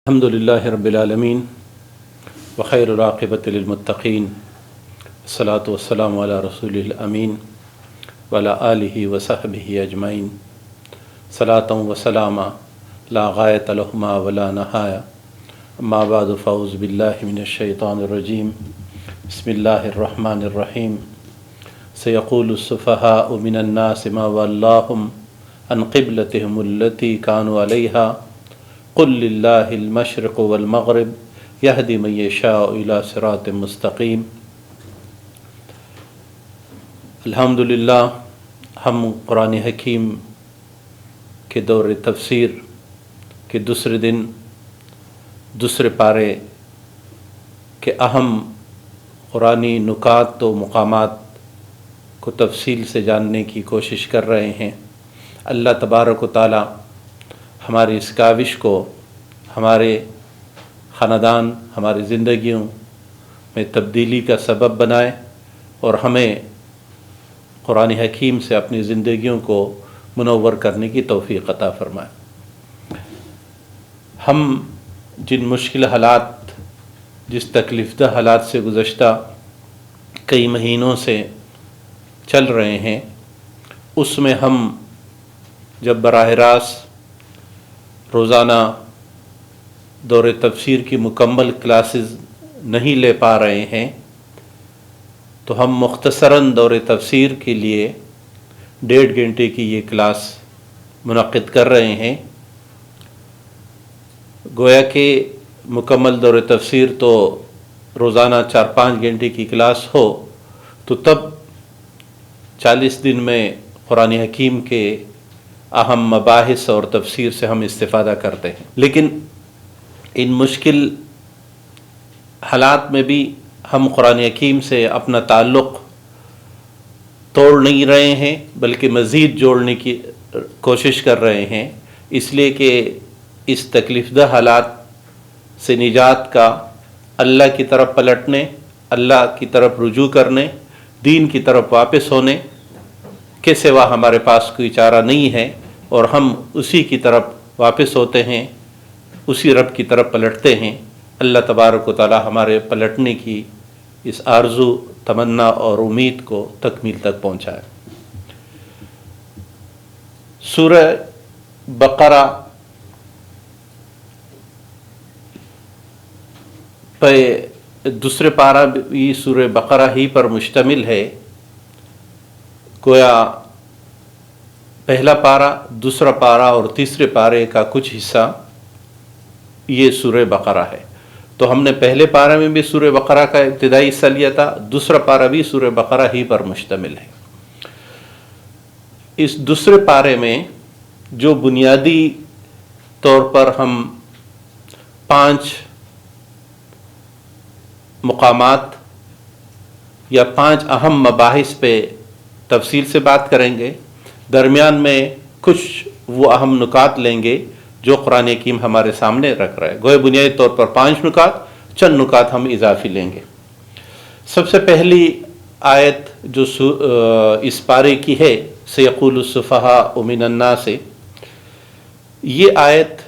الحمد لله رب العالمين وخير العاقبة للمتقين الصلاة والسلام على رسوله الأمين وعلى آله وصحبه أجمعين صلاة وسلاما لا غاية لهما ولا نهاية أما بعد فأعوذ بالله من الشيطان الرجيم بسم الله الرحمن الرحيم سيقول السفهاء من الناس ما ولاهم عن قبلتهم التي كانوا عليها قل للہ المشرق والمغرب یہدی من یشاء الی صراط مستقیم۔ الحمدللہ ہم قرآن حکیم کے دور تفسیر کے دوسرے دن دوسرے پارے کے اہم قرآنی نکات و مقامات کو تفصیل سے جاننے کی کوشش کر رہے ہیں۔ اللہ تبارک و تعالی ہماری اس کاوش کو ہمارے خاندان، ہماری زندگیوں میں تبدیلی کا سبب بنائے اور ہمیں قرآن حکیم سے اپنی زندگیوں کو منور کرنے کی توفیق عطا فرمائے۔ ہم جن مشکل حالات، جس تکلیف دہ حالات سے گزشتہ کئی مہینوں سے چل رہے ہیں، اس میں ہم جب براہ راست روزانہ دور تفسیر کی مکمل کلاسز نہیں لے پا رہے ہیں تو ہم مختصراً دور تفسیر کے لیے 1.5 گھنٹے کی یہ کلاس منعقد کر رہے ہیں۔ گویا کہ مکمل دور تفسیر تو روزانہ 4-5 گھنٹے کی کلاس ہو تو تب 40 دن میں قرآن حکیم کے اہم مباحث اور تفسیر سے ہم استفادہ کرتے ہیں، لیکن ان مشکل حالات میں بھی ہم قرآن حکیم سے اپنا تعلق توڑ نہیں رہے ہیں بلکہ مزید جوڑنے کی کوشش کر رہے ہیں، اس لیے کہ اس تکلیف دہ حالات سے نجات کا اللہ کی طرف پلٹنے، اللہ کی طرف رجوع کرنے، دین کی طرف واپس ہونے کے سوا ہمارے پاس کوئی چارہ نہیں ہے، اور ہم اسی کی طرف واپس ہوتے ہیں، اسی رب کی طرف پلٹتے ہیں۔ اللہ تبارک و تعالی ہمارے پلٹنے کی اس آرزو، تمنا اور امید کو تکمیل تک پہنچائے۔ سورہ بقرہ پہ دوسرے پارہ بھی سورہ بقرہ ہی پر مشتمل ہے۔ گویا پہلا پارہ، دوسرا پارہ اور تیسرے پارے کا کچھ حصہ یہ سورہ بقرہ ہے۔ تو ہم نے پہلے پارے میں بھی سورہ بقرہ کا ابتدائی حصہ لیا تھا، دوسرا پارہ بھی سورہ بقرہ ہی پر مشتمل ہے۔ اس دوسرے پارے میں جو بنیادی طور پر ہم 5 مقامات یا 5 اہم مباحث پہ تفصیل سے بات کریں گے، درمیان میں کچھ وہ اہم نکات لیں گے جو قرآن حکیم ہمارے سامنے رکھ رہا ہے۔ گویا بنیادی طور پر 5 نکات، چند نکات ہم اضافی لیں گے۔ سب سے پہلی آیت جو اس پارے کی ہے، سیقول السفہاء من الناس سے، یہ آیت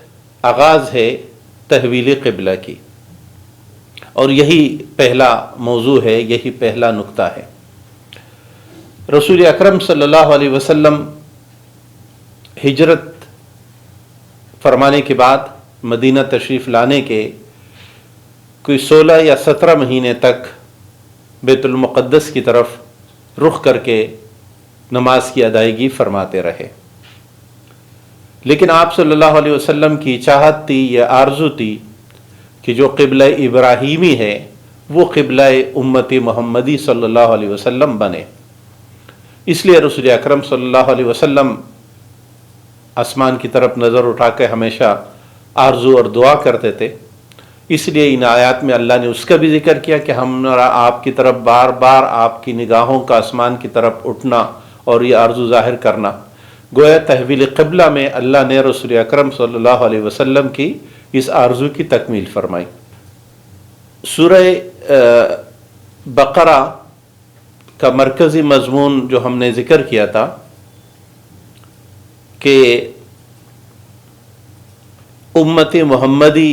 آغاز ہے تحویل قبلہ کی، اور یہی پہلا موضوع ہے، یہی پہلا نقطہ ہے۔ رسول اکرم صلی اللہ علیہ وسلم ہجرت فرمانے کے بعد مدینہ تشریف لانے کے کوئی 16 یا 17 مہینے تک بیت المقدس کی طرف رخ کر کے نماز کی ادائیگی فرماتے رہے، لیکن آپ صلی اللہ علیہ وسلم کی چاہت تھی یا آرزو تھی کہ جو قبلہ ابراہیمی ہے وہ قبلہ امت محمدی صلی اللہ علیہ وسلم بنے۔ اس لیے رسول اکرم صلی اللہ علیہ وسلم آسمان کی طرف نظر اٹھا کے ہمیشہ آرزو اور دعا کرتے تھے۔ اس لیے ان آیات میں اللہ نے اس کا بھی ذکر کیا کہ ہمارا آپ کی طرف بار بار آپ کی نگاہوں کا آسمان کی طرف اٹھنا اور یہ آرزو ظاہر کرنا۔ گویا تحویل قبلہ میں اللہ نے رسول اکرم صلی اللہ علیہ وسلم کی اس آرزو کی تکمیل فرمائی۔ سورہ بقرہ کا مرکزی مضمون جو ہم نے ذکر کیا تھا کہ امت محمدی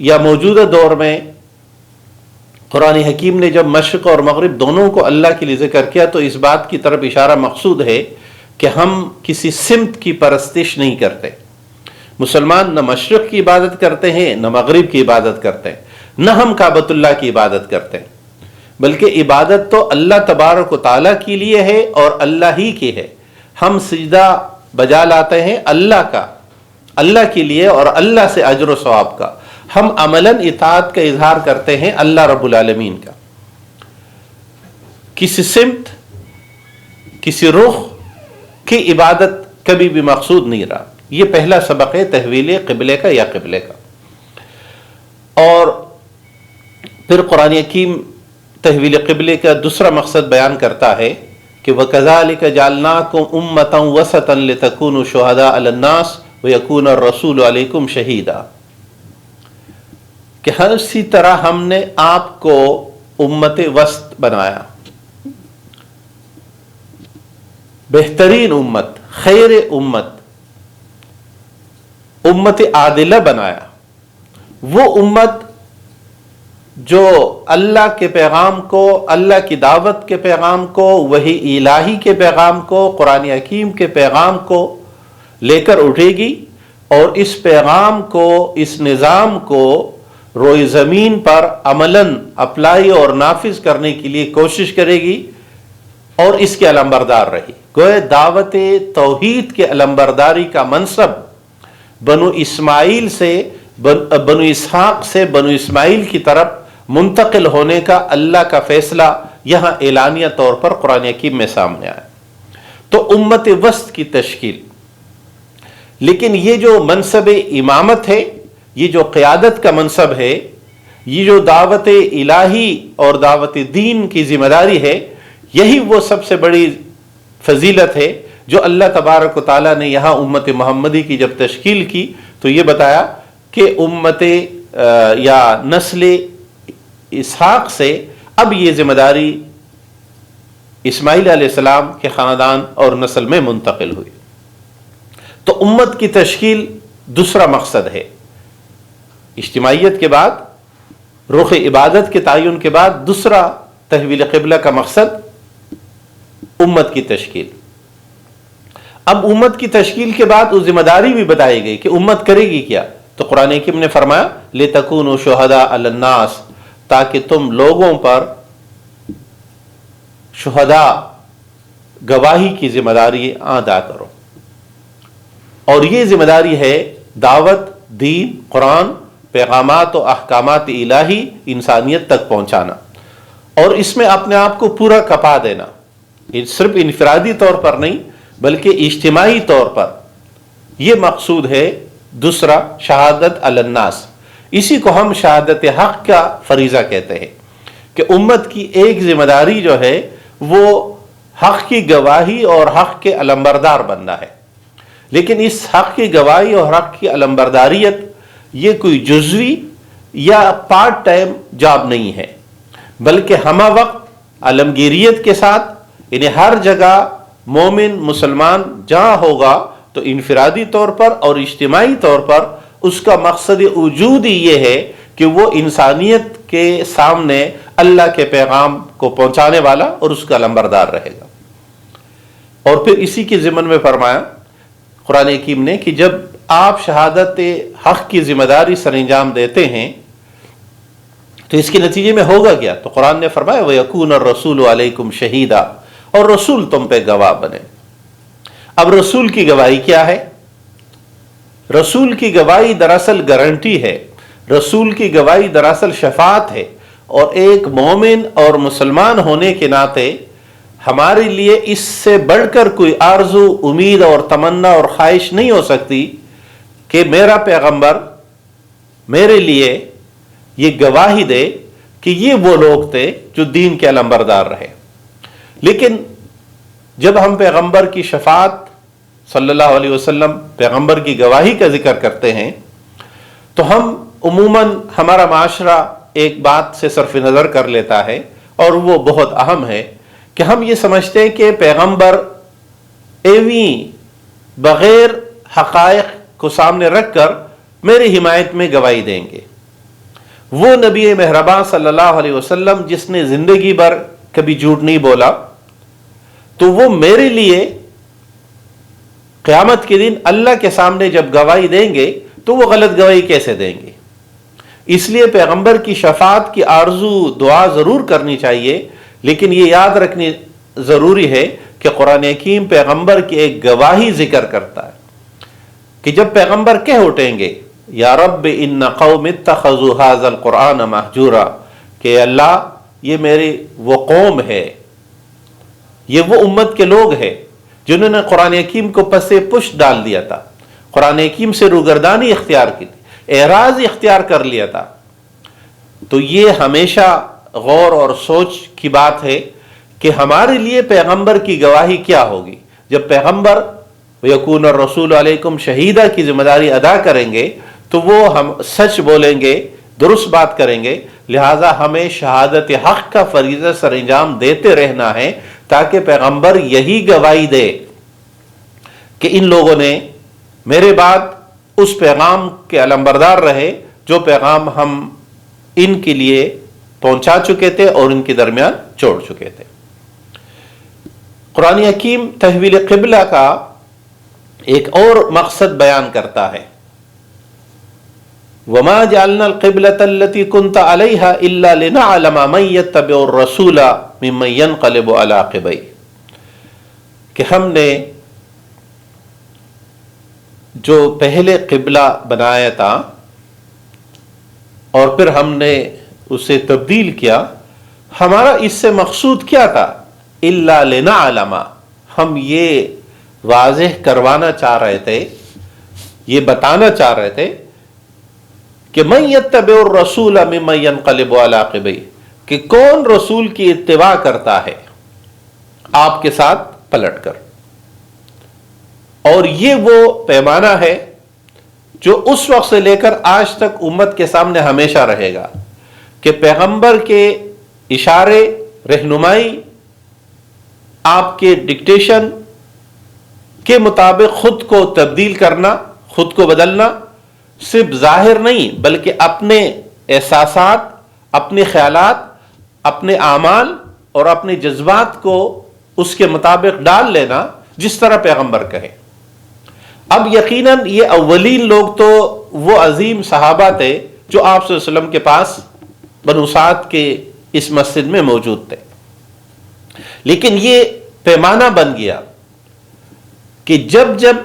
یا موجودہ دور میں قرآن حکیم نے جب مشرق اور مغرب دونوں کو اللہ کے لیے ذکر کیا تو اس بات کی طرف اشارہ مقصود ہے کہ ہم کسی سمت کی پرستش نہیں کرتے. مسلمان نہ مشرق کی عبادت کرتے ہیں نہ مغرب کی عبادت کرتے ہیں، نہ ہم کعبۃ اللہ کی عبادت کرتے ہیں، بلکہ عبادت تو اللہ تبارک و تعالیٰ کے لیے ہے اور اللہ ہی کی ہے. ہم سجدہ بجا لاتے ہیں اللہ کا، اللہ کے لیے اور اللہ سے اجر و ثواب کا. ہم عملاً اطاعت کا اظہار کرتے ہیں اللہ رب العالمین کا. کسی سمت، کسی رخ کی عبادت کبھی بھی مقصود نہیں رہا. یہ پہلا سبق ہے تحویل قبلے کا یا قبلے کا. اور پھر قرآن حکیم تحویل قبلے کا دوسرا مقصد بیان کرتا ہے کہ وَكَذَلِكَ جَعَلْنَاكُمْ أُمَّةً وَسَطًا لِتَكُونُوا شُهَدَاءَ عَلَى النَّاسِ وَيَكُونَ الرَّسُولُ عَلَيْكُمْ شَهِيدًا، کہ ہر اسی طرح ہم نے آپ کو امت وسط بنایا، بہترین امت، خیر امت، امت عادلہ بنایا. وہ امت جو اللہ کے پیغام کو، اللہ کی دعوت کے پیغام کو، وحی الہی کے پیغام کو، قرآن حکیم کے پیغام کو لے کر اٹھے گی اور اس پیغام کو، اس نظام کو روئے زمین پر عملاً اپلائی اور نافذ کرنے کے لیے کوشش کرے گی اور اس کے علمبردار رہی. گویا دعوت توحید کے علمبرداری کا منصب بنو اسماعیل سے، بنو اسحاق سے بنو اسماعیل کی طرف منتقل ہونے کا اللہ کا فیصلہ یہاں اعلانیہ طور پر قرآن حکیم میں سامنے آیا. تو امت وسط کی تشکیل. لیکن یہ جو منصب امامت ہے، یہ جو قیادت کا منصب ہے، یہ جو دعوت الہی اور دعوت دین کی ذمہ داری ہے، یہی وہ سب سے بڑی فضیلت ہے جو اللہ تبارک و تعالیٰ نے یہاں امت محمدی کی جب تشکیل کی تو یہ بتایا کہ امت یا نسل اسحاق سے اب یہ ذمہ داری اسماعیل علیہ السلام کے خاندان اور نسل میں منتقل ہوئی. تو امت کی تشکیل دوسرا مقصد ہے. اجتماعیت کے بعد، رخ عبادت کے تعین کے بعد دوسرا تحویل قبلہ کا مقصد امت کی تشکیل. اب امت کی تشکیل کے بعد وہ ذمہ داری بھی بتائی گئی کہ امت کرے گی کیا. تو قرآن حکیم نے فرمایا لِتَكُونُوا شُهَدَاءَ عَلَى النَّاسِ، تاکہ تم لوگوں پر شہداء، گواہی کی ذمہ داری ادا کرو. اور یہ ذمہ داری ہے دعوت، دین، قرآن، پیغامات و احکامات الہی انسانیت تک پہنچانا، اور اس میں اپنے آپ کو پورا کپا دینا. صرف انفرادی طور پر نہیں بلکہ اجتماعی طور پر. یہ مقصود ہے دوسرا شہادت علی الناس. اسی کو ہم شہادت حق کا فریضہ کہتے ہیں کہ امت کی ایک ذمہ داری جو ہے وہ حق کی گواہی اور حق کے علمبردار بننا ہے. لیکن اس حق کی گواہی اور حق کی علمبرداریت یہ کوئی جزوی یا پارٹ ٹائم جاب نہیں ہے، بلکہ ہمہ وقت عالمگیریت کے ساتھ، یعنی ہر جگہ مومن مسلمان جہاں ہوگا تو انفرادی طور پر اور اجتماعی طور پر اس کا مقصد وجود ہی یہ ہے کہ وہ انسانیت کے سامنے اللہ کے پیغام کو پہنچانے والا اور اس کا علمبردار رہے گا. اور پھر اسی کے ضمن میں فرمایا قرآن حکیم نے کہ جب آپ شہادت حق کی ذمہ داری سر انجام دیتے ہیں تو اس کے نتیجے میں ہوگا کیا؟ تو قرآن نے فرمایا وَيَكُونَ الرَّسُولُ عَلَيْكُمْ شَهِيدًا، اور رسول تم پہ گواہ بنے. اب رسول کی گواہی کیا ہے؟ رسول کی گواہی دراصل گارنٹی ہے، رسول کی گواہی دراصل شفاعت ہے. اور ایک مومن اور مسلمان ہونے کے ناطے ہمارے لیے اس سے بڑھ کر کوئی آرزو، امید اور تمنا اور خواہش نہیں ہو سکتی کہ میرا پیغمبر میرے لیے یہ گواہی دے کہ یہ وہ لوگ تھے جو دین کے علمبردار رہے. لیکن جب ہم پیغمبر کی شفاعت صلی اللہ علیہ وسلم، پیغمبر کی گواہی کا ذکر کرتے ہیں تو ہم عموماً ہمارا معاشرہ ایک بات سے صرف نظر کر لیتا ہے اور وہ بہت اہم ہے کہ ہم یہ سمجھتے ہیں کہ پیغمبر ایویں بغیر حقائق کو سامنے رکھ کر میری حمایت میں گواہی دیں گے. وہ نبی مہربان صلی اللہ علیہ وسلم جس نے زندگی بھر کبھی جھوٹ نہیں بولا، تو وہ میرے لیے قیامت کے دن اللہ کے سامنے جب گواہی دیں گے تو وہ غلط گواہی کیسے دیں گے؟ اس لیے پیغمبر کی شفاعت کی آرزو دعا ضرور کرنی چاہیے، لیکن یہ یاد رکھنی ضروری ہے کہ قرآن حکیم پیغمبر کی ایک گواہی ذکر کرتا ہے کہ جب پیغمبر کہہ اٹھیں گے یا رب ان قوم اتخذوا ھذا القرآن مہجورا، کہ اللہ یہ میری وہ قوم ہے، یہ وہ امت کے لوگ ہیں جنہوں نے قرآن حکیم کو پس پش ڈال دیا تھا، قرآن حکیم سے روگردانی اختیار کی تھی، اعراض اختیار کر لیا تھا۔ تو یہ ہمیشہ غور اور سوچ کی بات ہے کہ ہمارے لیے پیغمبر کی گواہی کیا ہوگی۔ جب پیغمبر یکون الرسول علیکم شہیدہ کی ذمہ داری ادا کریں گے تو وہ ہم سچ بولیں گے، درست بات کریں گے، لہٰذا ہمیں شہادت حق کا فریضہ سر انجام دیتے رہنا ہے تاکہ پیغمبر یہی گواہی دے کہ ان لوگوں نے میرے بعد اس پیغام کے علمبردار رہے جو پیغام ہم ان کے لیے پہنچا چکے تھے اور ان کے درمیان چھوڑ چکے تھے۔ قرآن حکیم تحویل قبلہ کا ایک اور مقصد بیان کرتا ہے، وَمَا جَعَلْنَا الْقِبْلَةَ الَّتِي كُنْتَ عَلَيْهَا إِلَّا لِنَعْلَمَ مَنْ يَتَّبِعُ الرَّسُولَ مِمَّنْ يَنْقَلِبُ عَلَى عَقِبَيْهِ، کہ ہم نے جو پہلے قبلہ بنایا تھا اور پھر ہم نے اسے تبدیل کیا، ہمارا اس سے مقصود کیا تھا؟ إِلَّا لِنَعْلَمَ، ہم یہ واضح کروانا چاہ رہے تھے، یہ بتانا چاہ رہے تھے کہ من یتبع الرسول ممن ینقلب علی عقبیہ، کہ کون رسول کی اتباع کرتا ہے آپ کے ساتھ پلٹ کر۔ اور یہ وہ پیمانہ ہے جو اس وقت سے لے کر آج تک امت کے سامنے ہمیشہ رہے گا کہ پیغمبر کے اشارے، رہنمائی، آپ کے ڈکٹیشن کے مطابق خود کو تبدیل کرنا، خود کو بدلنا، صرف ظاہر نہیں بلکہ اپنے احساسات، اپنے خیالات، اپنے اعمال اور اپنے جذبات کو اس کے مطابق ڈال لینا جس طرح پیغمبر کہے۔ اب یقیناً یہ اولین لوگ تو وہ عظیم صحابہ تھے جو آپ صلی اللہ علیہ وسلم کے پاس بنو سعد کے اس مسجد میں موجود تھے، لیکن یہ پیمانہ بن گیا کہ جب جب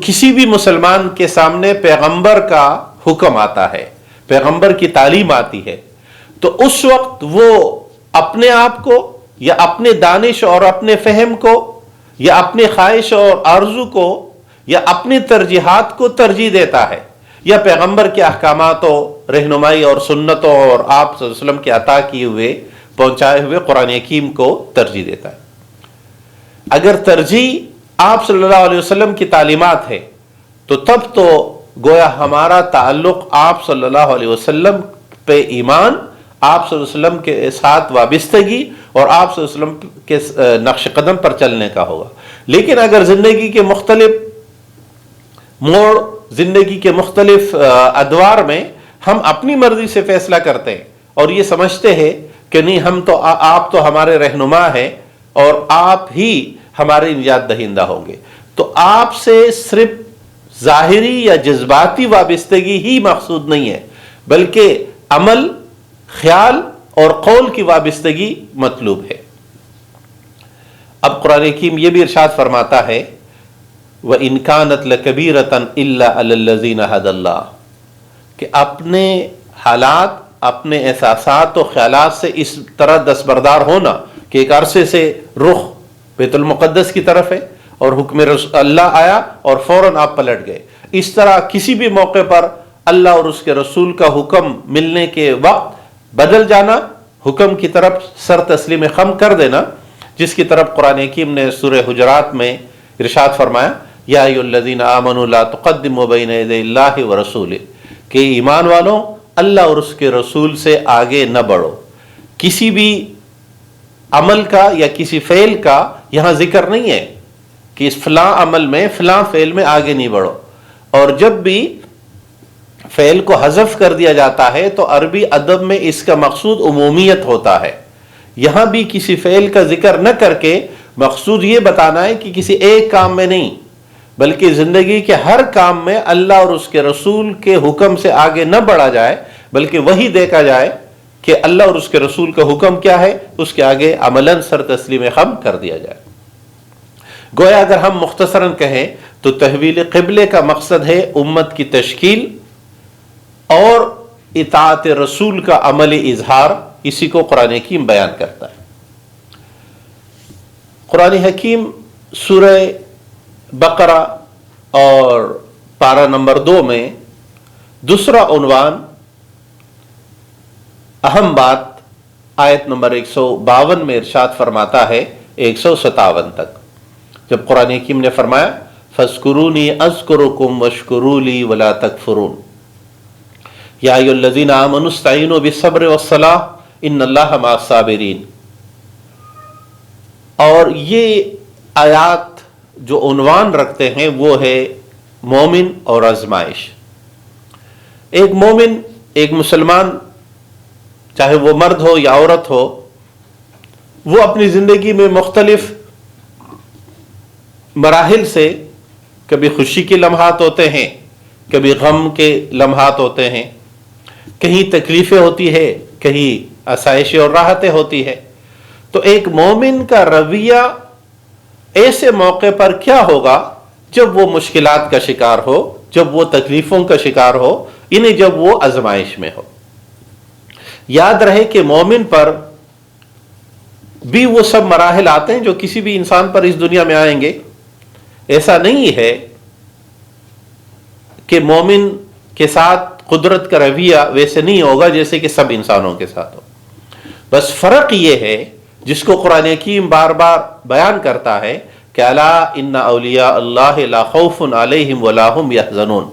کسی بھی مسلمان کے سامنے پیغمبر کا حکم آتا ہے، پیغمبر کی تعلیم آتی ہے، تو اس وقت وہ اپنے آپ کو یا اپنے دانش اور اپنے فہم کو یا اپنے خواہش اور آرزو کو یا اپنی ترجیحات کو ترجیح دیتا ہے، یا پیغمبر کے احکامات و رہنمائی اور سنتوں اور آپ صلی اللہ علیہ وسلم کے عطا کیے ہوئے پہنچائے ہوئے قرآن حکیم کو ترجیح دیتا ہے۔ اگر ترجیح آپ صلی اللہ علیہ وسلم کی تعلیمات ہے تو تب تو گویا ہمارا تعلق آپ صلی اللہ علیہ وسلم پہ ایمان، آپ صلی اللہ علیہ وسلم کے ساتھ وابستگی اور آپ صلی اللہ علیہ وسلم کے نقش قدم پر چلنے کا ہوگا۔ لیکن اگر زندگی کے مختلف موڑ، زندگی کے مختلف ادوار میں ہم اپنی مرضی سے فیصلہ کرتے ہیں اور یہ سمجھتے ہیں کہ نہیں ہم تو آپ تو ہمارے رہنما ہیں اور آپ ہی ہمارے نجات دہندہ ہوں گے، تو آپ سے صرف ظاہری یا جذباتی وابستگی ہی مقصود نہیں ہے بلکہ عمل، خیال اور قول کی وابستگی مطلوب ہے۔ اب قرآن حکیم یہ بھی ارشاد فرماتا ہے وَإِنْ كَانَتْ لَكَبِيرَةً إِلَّا عَلَى الَّذِينَ هَدَى اللَّهُ، کہ اپنے حالات، اپنے احساسات و خیالات سے اس طرح دستبردار ہونا کہ ایک عرصے سے رخ بیت المقدس کی طرف ہے اور حکم اللہ آیا اور فوراً آپ پلٹ گئے، اس طرح کسی بھی موقع پر اللہ اور اس کے رسول کا حکم ملنے کے وقت بدل جانا، حکم کی طرف سر تسلیم خم کر دینا، جس کی طرف قرآن حکیم نے سورہ حجرات میں ارشاد فرمایا یا ایھا الذین آمنوا لا تقدموا بین یدی اللہ ورسولہ، کہ ایمان والوں اللہ اور اس کے رسول سے آگے نہ بڑھو۔ کسی بھی عمل کا یا کسی فعل کا یہاں ذکر نہیں ہے کہ اس فلاں عمل میں، فلاں فعل میں آگے نہیں بڑھو، اور جب بھی فعل کو حذف کر دیا جاتا ہے تو عربی ادب میں اس کا مقصود عمومیت ہوتا ہے. یہاں بھی کسی فعل کا ذکر نہ کر کے مقصود یہ بتانا ہے کہ کسی ایک کام میں نہیں، بلکہ زندگی کے ہر کام میں اللہ اور اس کے رسول کے حکم سے آگے نہ بڑھا جائے، بلکہ وہی دیکھا جائے کہ اللہ اور اس کے رسول کا حکم کیا ہے، اس کے آگے عملاً سر تسلیم خم کر دیا جائے. گویا اگر ہم مختصراً کہیں تو تحویل قبلے کا مقصد ہے امت کی تشکیل اور اطاعت رسول کا عملی اظہار. اسی کو قرآن حکیم بیان کرتا ہے. قرآن حکیم سورہ بقرہ اور پارہ نمبر 2 میں دوسرا عنوان اہم بات آیت نمبر 152 میں ارشاد فرماتا ہے 157 تک، جب قرآن حکیم نے فرمایا فَاذْكُرُونِي أَذْكُرُكُمْ وَاشْكُرُوا لِي وَلَا تَكْفُرُونَ یا ایھا الذین آمنوا استعینوا بالصبر والصلاۃ ان اللہ مع الصابرین. اور یہ آیات جو عنوان رکھتے ہیں وہ ہے مومن اور آزمائش. ایک مومن، ایک مسلمان، چاہے وہ مرد ہو یا عورت ہو، وہ اپنی زندگی میں مختلف مراحل سے کبھی خوشی کے لمحات ہوتے ہیں، کبھی غم کے لمحات ہوتے ہیں، کہیں تکلیفیں ہوتی ہے، کہیں آسائشیں اور راحتیں ہوتی ہے. تو ایک مومن کا رویہ ایسے موقع پر کیا ہوگا جب وہ مشکلات کا شکار ہو، جب وہ تکلیفوں کا شکار ہو، یعنی جب وہ آزمائش میں ہو. یاد رہے کہ مومن پر بھی وہ سب مراحل آتے ہیں جو کسی بھی انسان پر اس دنیا میں آئیں گے. ایسا نہیں ہے کہ مومن کے ساتھ قدرت کا رویہ ویسے نہیں ہوگا جیسے کہ سب انسانوں کے ساتھ ہو. بس فرق یہ ہے جس کو قرآن حکیم بار بار بیان کرتا ہے کہ الا ان اولیاء اللہ لا خوف علیہم ولا هم یحزنون.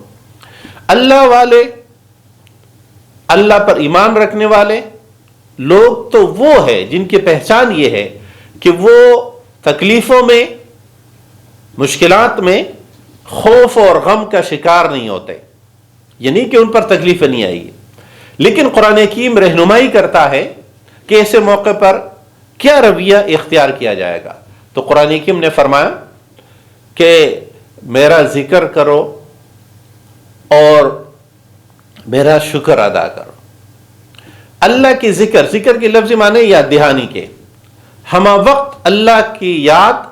اللہ والے، اللہ پر ایمان رکھنے والے لوگ تو وہ ہے جن کی پہچان یہ ہے کہ وہ تکلیفوں میں، مشکلات میں خوف اور غم کا شکار نہیں ہوتے، یعنی کہ ان پر تکلیفیں نہیں آئی. لیکن قرآن حکیم رہنمائی کرتا ہے کہ ایسے موقع پر کیا رویہ اختیار کیا جائے گا. تو قرآن حکیم نے فرمایا کہ میرا ذکر کرو اور میرا شکر ادا کرو. اللہ کی ذکر کے لفظی معنی یاد دہانی کے، ہمہ وقت اللہ کی یاد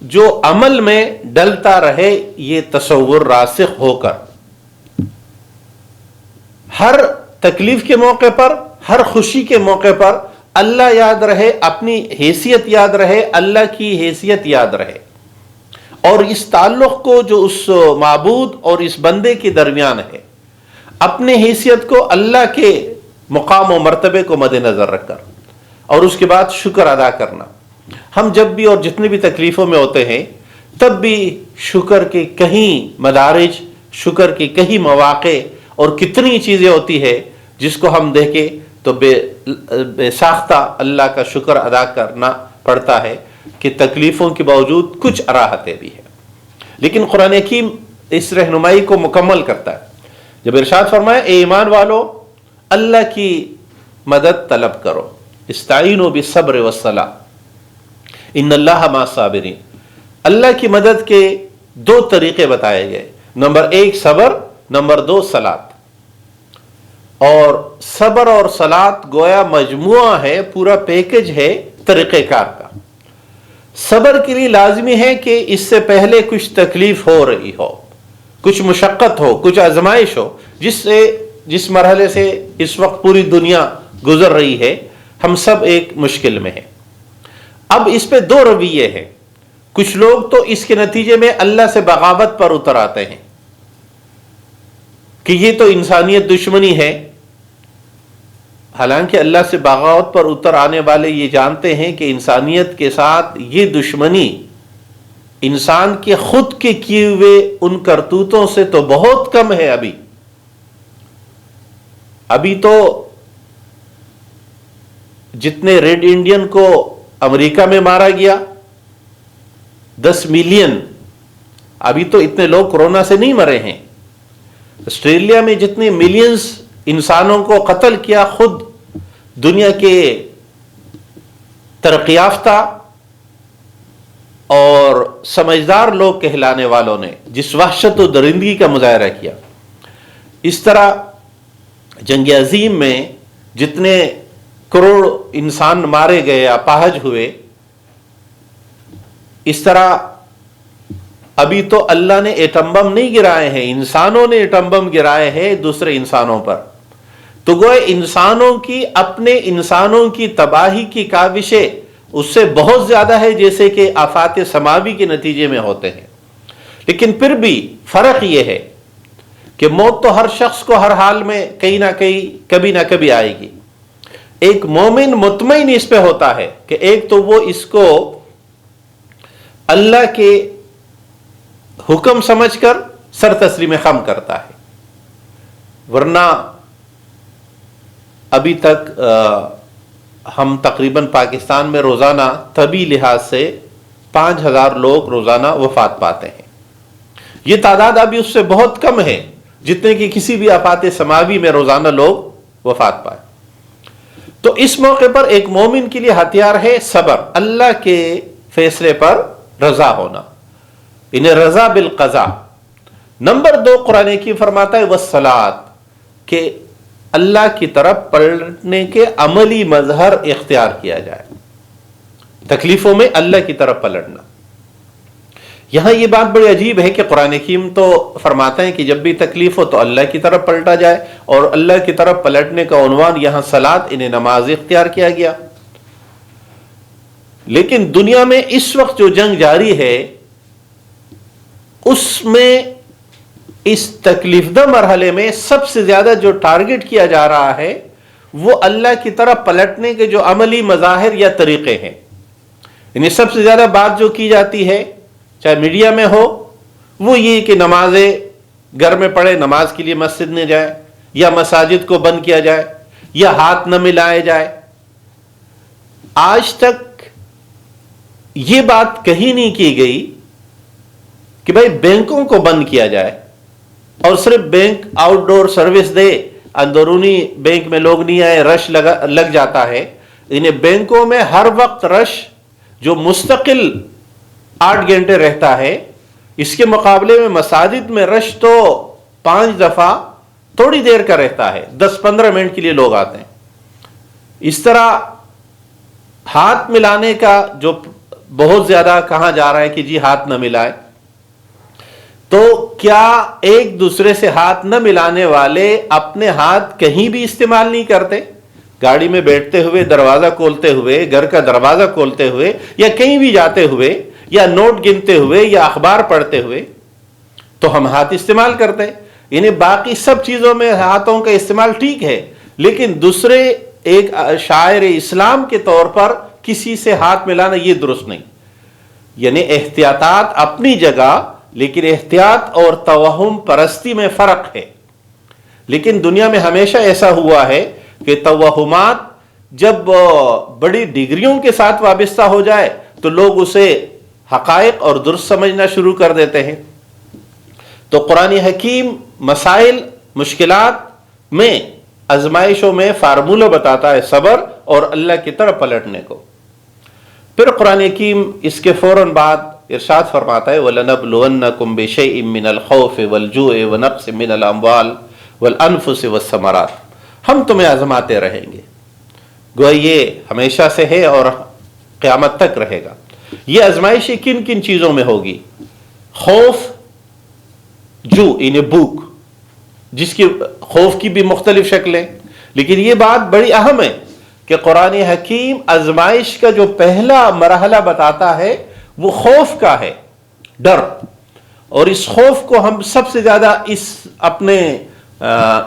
جو عمل میں ڈلتا رہے، یہ تصور راسخ ہو کر ہر تکلیف کے موقع پر، ہر خوشی کے موقع پر اللہ یاد رہے، اپنی حیثیت یاد رہے، اللہ کی حیثیت یاد رہے، اور اس تعلق کو جو اس معبود اور اس بندے کے درمیان ہے، اپنے حیثیت کو اللہ کے مقام و مرتبے کو مد نظر رکھ کر، اور اس کے بعد شکر ادا کرنا. ہم جب بھی اور جتنی بھی تکلیفوں میں ہوتے ہیں تب بھی شکر کے کہیں مدارج، شکر کے کہیں مواقع اور کتنی چیزیں ہوتی ہے جس کو ہم دیکھیں تو بے ساختہ اللہ کا شکر ادا کرنا پڑتا ہے کہ تکلیفوں کے باوجود کچھ راحتیں بھی ہیں. لیکن قرآن حکیم اس رہنمائی کو مکمل کرتا ہے جب ارشاد فرمایا اے ایمان والو اللہ کی مدد طلب کرو، استعینوا بالصبر والصلاۃ ان اللہ مع الصابرین. اللہ کی مدد کے 2 طریقے بتائے گئے، نمبر 1 صبر، نمبر 2 صلاۃ. اور صبر اور صلاۃ گویا مجموعہ ہے، پورا پیکج ہے طریقہ کار کا. صبر کے لیے لازمی ہے کہ اس سے پہلے کچھ تکلیف ہو رہی ہو، کچھ مشقت ہو، کچھ آزمائش ہو، جس مرحلے سے اس وقت پوری دنیا گزر رہی ہے. ہم سب ایک مشکل میں ہیں. اب اس پہ 2 رویے ہیں. کچھ لوگ تو اس کے نتیجے میں اللہ سے بغاوت پر اتر آتے ہیں کہ یہ تو انسانیت دشمنی ہے. حالانکہ اللہ سے بغاوت پر اتر آنے والے یہ جانتے ہیں کہ انسانیت کے ساتھ یہ دشمنی انسان کے خود کے کیے ہوئے ان کرتوتوں سے تو بہت کم ہے. ابھی تو جتنے ریڈ انڈین کو امریکہ میں مارا گیا 10 ملین، ابھی تو اتنے لوگ کورونا سے نہیں مرے ہیں. آسٹریلیا میں جتنے ملینز انسانوں کو قتل کیا خود دنیا کے ترقی یافتہ اور سمجھدار لوگ کہلانے والوں نے جس وحشت و درندگی کا مظاہرہ کیا، اس طرح جنگ عظیم میں جتنے کروڑ انسان مارے گئے، اپاہج ہوئے، اس طرح ابھی تو اللہ نے ایٹم بم نہیں گرائے ہیں، انسانوں نے ایٹم بم گرائے ہیں دوسرے انسانوں پر. تو گوئے انسانوں کی اپنے انسانوں کی تباہی کی کاوشیں اس سے بہت زیادہ ہے جیسے کہ آفات سماوی کے نتیجے میں ہوتے ہیں. لیکن پھر بھی فرق یہ ہے کہ موت تو ہر شخص کو ہر حال میں کہیں نہ کہیں کبھی نہ کبھی آئے گی. ایک مومن مطمئن اس پہ ہوتا ہے کہ ایک تو وہ اس کو اللہ کے حکم سمجھ کر سر تسلیم خم کرتا ہے، ورنہ ابھی تک ہم تقریباً پاکستان میں روزانہ طبی لحاظ سے 5000 لوگ روزانہ وفات پاتے ہیں. یہ تعداد ابھی اس سے بہت کم ہے جتنے کہ کسی بھی آفات سماوی میں روزانہ لوگ وفات پائے. تو اس موقع پر ایک مومن کے لیے ہتھیار ہے صبر، اللہ کے فیصلے پر رضا ہونا، انہیں رضا بالقضاء. نمبر 2 قرآن کی فرماتا ہے والصلاۃ، کہ اللہ کی طرف پلٹنے کے عملی مظہر اختیار کیا جائے، تکلیفوں میں اللہ کی طرف پلٹنا. یہاں یہ بات بڑی عجیب ہے کہ قرآن حکیم تو فرماتا ہے کہ جب بھی تکلیف ہو تو اللہ کی طرف پلٹا جائے، اور اللہ کی طرف پلٹنے کا عنوان یہاں صلاۃ، انہیں نماز اختیار کیا گیا. لیکن دنیا میں اس وقت جو جنگ جاری ہے اس میں اس تکلیف دہ مرحلے میں سب سے زیادہ جو ٹارگٹ کیا جا رہا ہے وہ اللہ کی طرف پلٹنے کے جو عملی مظاہر یا طریقے ہیں. یعنی سب سے زیادہ بات جو کی جاتی ہے چاہے میڈیا میں ہو وہ یہ کہ نمازیں گھر میں پڑھے، نماز کے لیے مسجد نہ جائے، یا مساجد کو بند کیا جائے، یا ہاتھ نہ ملائے جائے. آج تک یہ بات کہیں نہیں کی گئی کہ بھائی بینکوں کو بند کیا جائے اور صرف بینک آؤٹ ڈور سروس دے، اندرونی بینک میں لوگ نہیں آئے، رش لگ جاتا ہے. انہیں بینکوں میں ہر وقت رش جو مستقل 8 گھنٹے رہتا ہے، اس کے مقابلے میں مساجد میں رش تو 5 دفعہ تھوڑی دیر کا رہتا ہے، 10-15 منٹ کے لیے لوگ آتے ہیں. اس طرح ہاتھ ملانے کا جو بہت زیادہ کہا جا رہا ہے کہ جی ہاتھ نہ ملائے، تو کیا ایک دوسرے سے ہاتھ نہ ملانے والے اپنے ہاتھ کہیں بھی استعمال نہیں کرتے؟ گاڑی میں بیٹھتے ہوئے، دروازہ کھولتے ہوئے، گھر کا دروازہ کھولتے ہوئے، یا کہیں بھی جاتے ہوئے، یا نوٹ گنتے ہوئے، یا اخبار پڑھتے ہوئے تو ہم ہاتھ استعمال کرتے. یعنی باقی سب چیزوں میں ہاتھوں کا استعمال ٹھیک ہے، لیکن دوسرے ایک شاعر اسلام کے طور پر کسی سے ہاتھ ملانا یہ درست نہیں. یعنی احتیاطات اپنی جگہ، لیکن احتیاط اور توہم پرستی میں فرق ہے. لیکن دنیا میں ہمیشہ ایسا ہوا ہے کہ توہمات جب بڑی ڈگریوں کے ساتھ وابستہ ہو جائے تو لوگ اسے حقائق اور درست سمجھنا شروع کر دیتے ہیں. تو قرآن حکیم مسائل، مشکلات میں، آزمائشوں میں فارمولہ بتاتا ہے صبر اور اللہ کی طرف پلٹنے کو. پھر قرآن حکیم اس کے فوراً بعد ارشاد فرماتا ہے وَلَنَبْلُوَنَّكُمْ بِشَيْءٍ مِّنَ الْخَوْفِ وَالْجُوعِ وَنَقْصٍ مِّنَ الْأَمْوَالِ وَالْأَنفُسِ وَالثَّمَرَاتِ. ہم تمہیں آزماتے رہیں گے. گویا یہ ہمیشہ سے ہے اور قیامت تک رہے گا. یہ آزمائشیں کن کن چیزوں میں ہوگی؟ خوف، جو انہیں بھوک، جس کی خوف کی بھی مختلف شکلیں. لیکن یہ بات بڑی اہم ہے کہ قرآن حکیم آزمائش کا جو پہلا مرحلہ بتاتا ہے وہ خوف کا ہے، ڈر. اور اس خوف کو ہم سب سے زیادہ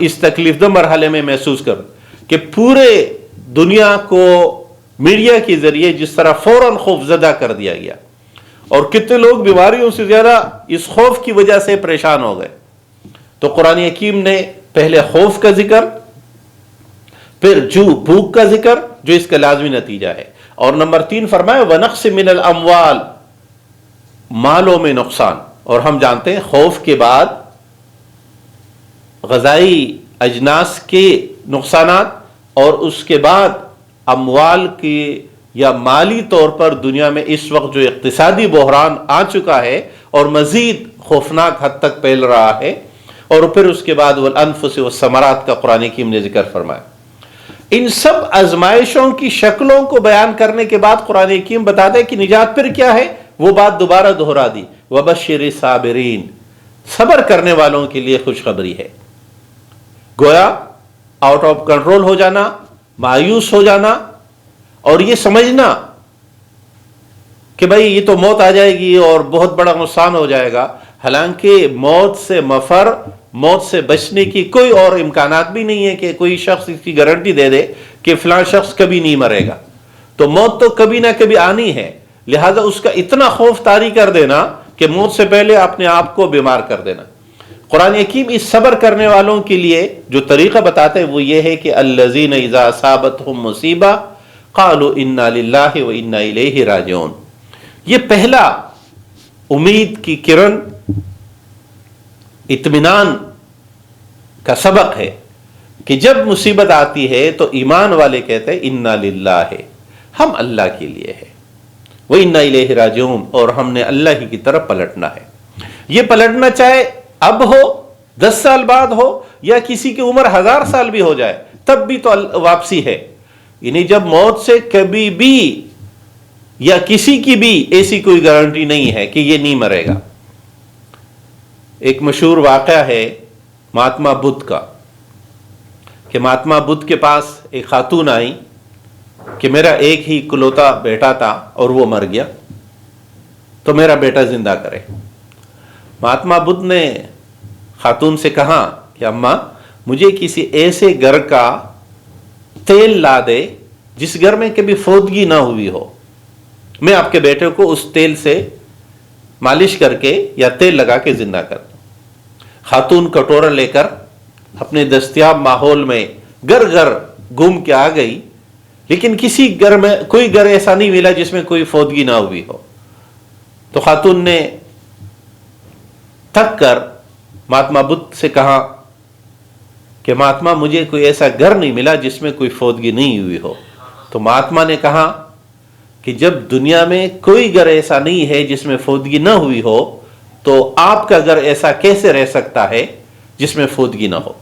اس تکلیف دہ مرحلے میں محسوس کر کہ پورے دنیا کو میڈیا کے ذریعے جس طرح فوراً خوف زدہ کر دیا گیا، اور کتنے لوگ بیماریوں سے زیادہ اس خوف کی وجہ سے پریشان ہو گئے. تو قرآن حکیم نے پہلے خوف کا ذکر، پھر بھوک کا ذکر جو اس کا لازمی نتیجہ ہے، اور نمبر 3 فرمایا وَنَقْصٍ مِّنَ الْأَمْوَالِ، مالوں میں نقصان. اور ہم جانتے ہیں خوف کے بعد غذائی اجناس کے نقصانات اور اس کے بعد اموال کی یا مالی طور پر دنیا میں اس وقت جو اقتصادی بحران آ چکا ہے اور مزید خوفناک حد تک پھیل رہا ہے، اور پھر اس کے بعد والانفس والثمرات کا قرآن حکیم نے ذکر فرمایا۔ ان سب آزمائشوں کی شکلوں کو بیان کرنے کے بعد قرآن حکیم بتاتا ہے کہ نجات پھر کیا ہے، وہ بات دوبارہ دہرا دی، وبشر الصابرین، صبر کرنے والوں کے لیے خوشخبری ہے۔ گویا آؤٹ آف کنٹرول ہو جانا، مایوس ہو جانا اور یہ سمجھنا کہ بھائی یہ تو موت آ جائے گی اور بہت بڑا نقصان ہو جائے گا، حالانکہ موت سے مفر، موت سے بچنے کی کوئی اور امکانات بھی نہیں ہے کہ کوئی شخص اس کی گارنٹی دے دے کہ فلاں شخص کبھی نہیں مرے گا۔ تو موت تو کبھی نہ کبھی آنی ہے، لہذا اس کا اتنا خوف طاری کر دینا کہ موت سے پہلے اپنے آپ کو بیمار کر دینا۔ قرآن حکیم اس صبر کرنے والوں کے لیے جو طریقہ بتاتے ہیں وہ یہ ہے کہ الذین اذا اصابتہم مصیبہ قالوا انا للہ و انا الیہ راجعون۔ یہ پہلا امید کی کرن، اطمینان کا سبق ہے کہ جب مصیبت آتی ہے تو ایمان والے کہتے ہیں انا للہ، ہم اللہ کے لیے ہے، وَإِنَّا إِلَيْهِ رَاجِعُونَ، اور ہم نے اللہ ہی کی طرف پلٹنا ہے۔ یہ پلٹنا چاہے اب ہو، 10 سال بعد ہو، یا کسی کی عمر 1000 سال بھی ہو جائے، تب بھی تو واپسی ہے۔ یعنی جب موت سے کبھی بھی یا کسی کی بھی ایسی کوئی گارنٹی نہیں ہے کہ یہ نہیں مرے گا۔ ایک مشہور واقعہ ہے مہاتما بدھ کا، کہ مہاتما بدھ کے پاس ایک خاتون آئی کہ میرا ایک ہی اکلوتا بیٹا تھا اور وہ مر گیا، تو میرا بیٹا زندہ کرے۔ مہاتما بدھ نے خاتون سے کہا کہ اماں مجھے کسی ایسے گھر کا تیل لا دے جس گھر میں کبھی فوتگی نہ ہوئی ہو، میں آپ کے بیٹے کو اس تیل سے مالش کر کے یا تیل لگا کے زندہ کر دوں۔ خاتون کٹورا لے کر اپنے دستیاب ماحول میں گھر گھر گھوم کے آ گئی، لیکن کسی گھر میں کوئی گھر ایسا نہیں ملا جس میں کوئی فوتگی نہ ہوئی ہو۔ تو خاتون نے تھک کر مہاتما بدھ سے کہا کہ مہاتما مجھے کوئی ایسا گھر نہیں ملا جس میں کوئی فوتگی نہیں ہوئی ہو۔ تو مہاتما نے کہا کہ جب دنیا میں کوئی گھر ایسا نہیں ہے جس میں فوتگی نہ ہوئی ہو، تو آپ کا گھر ایسا کیسے رہ سکتا ہے جس میں فوتگی نہ ہو؟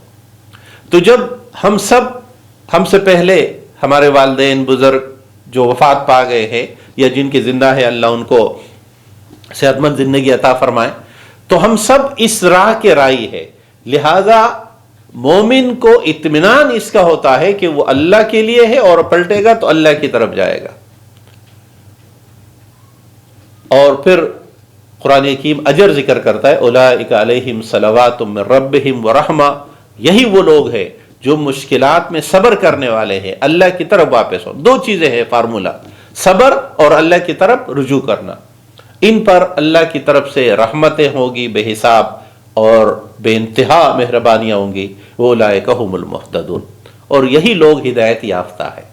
تو جب ہم سے پہلے ہمارے والدین بزرگ جو وفات پا گئے ہیں یا جن کے زندہ ہے، اللہ ان کو صحت مند زندگی عطا فرمائے، تو ہم سب اس راہ کے راہی ہے۔ لہذا مومن کو اطمینان اس کا ہوتا ہے کہ وہ اللہ کے لیے ہے اور پلٹے گا تو اللہ کی طرف جائے گا۔ اور پھر قرآن حکیم اجر ذکر کرتا ہے، اولئک علیہم صلوات من ربہم ورحمہ، یہی وہ لوگ ہیں جو مشکلات میں صبر کرنے والے ہیں، اللہ کی طرف واپس ہو۔ 2 چیزیں ہیں فارمولا، صبر اور اللہ کی طرف رجوع کرنا۔ ان پر اللہ کی طرف سے رحمتیں ہوگی بے حساب اور بے انتہا مہربانیاں ہوں گی، اولئک ھم المہتدون، اور یہی لوگ ہدایت یافتہ ہے۔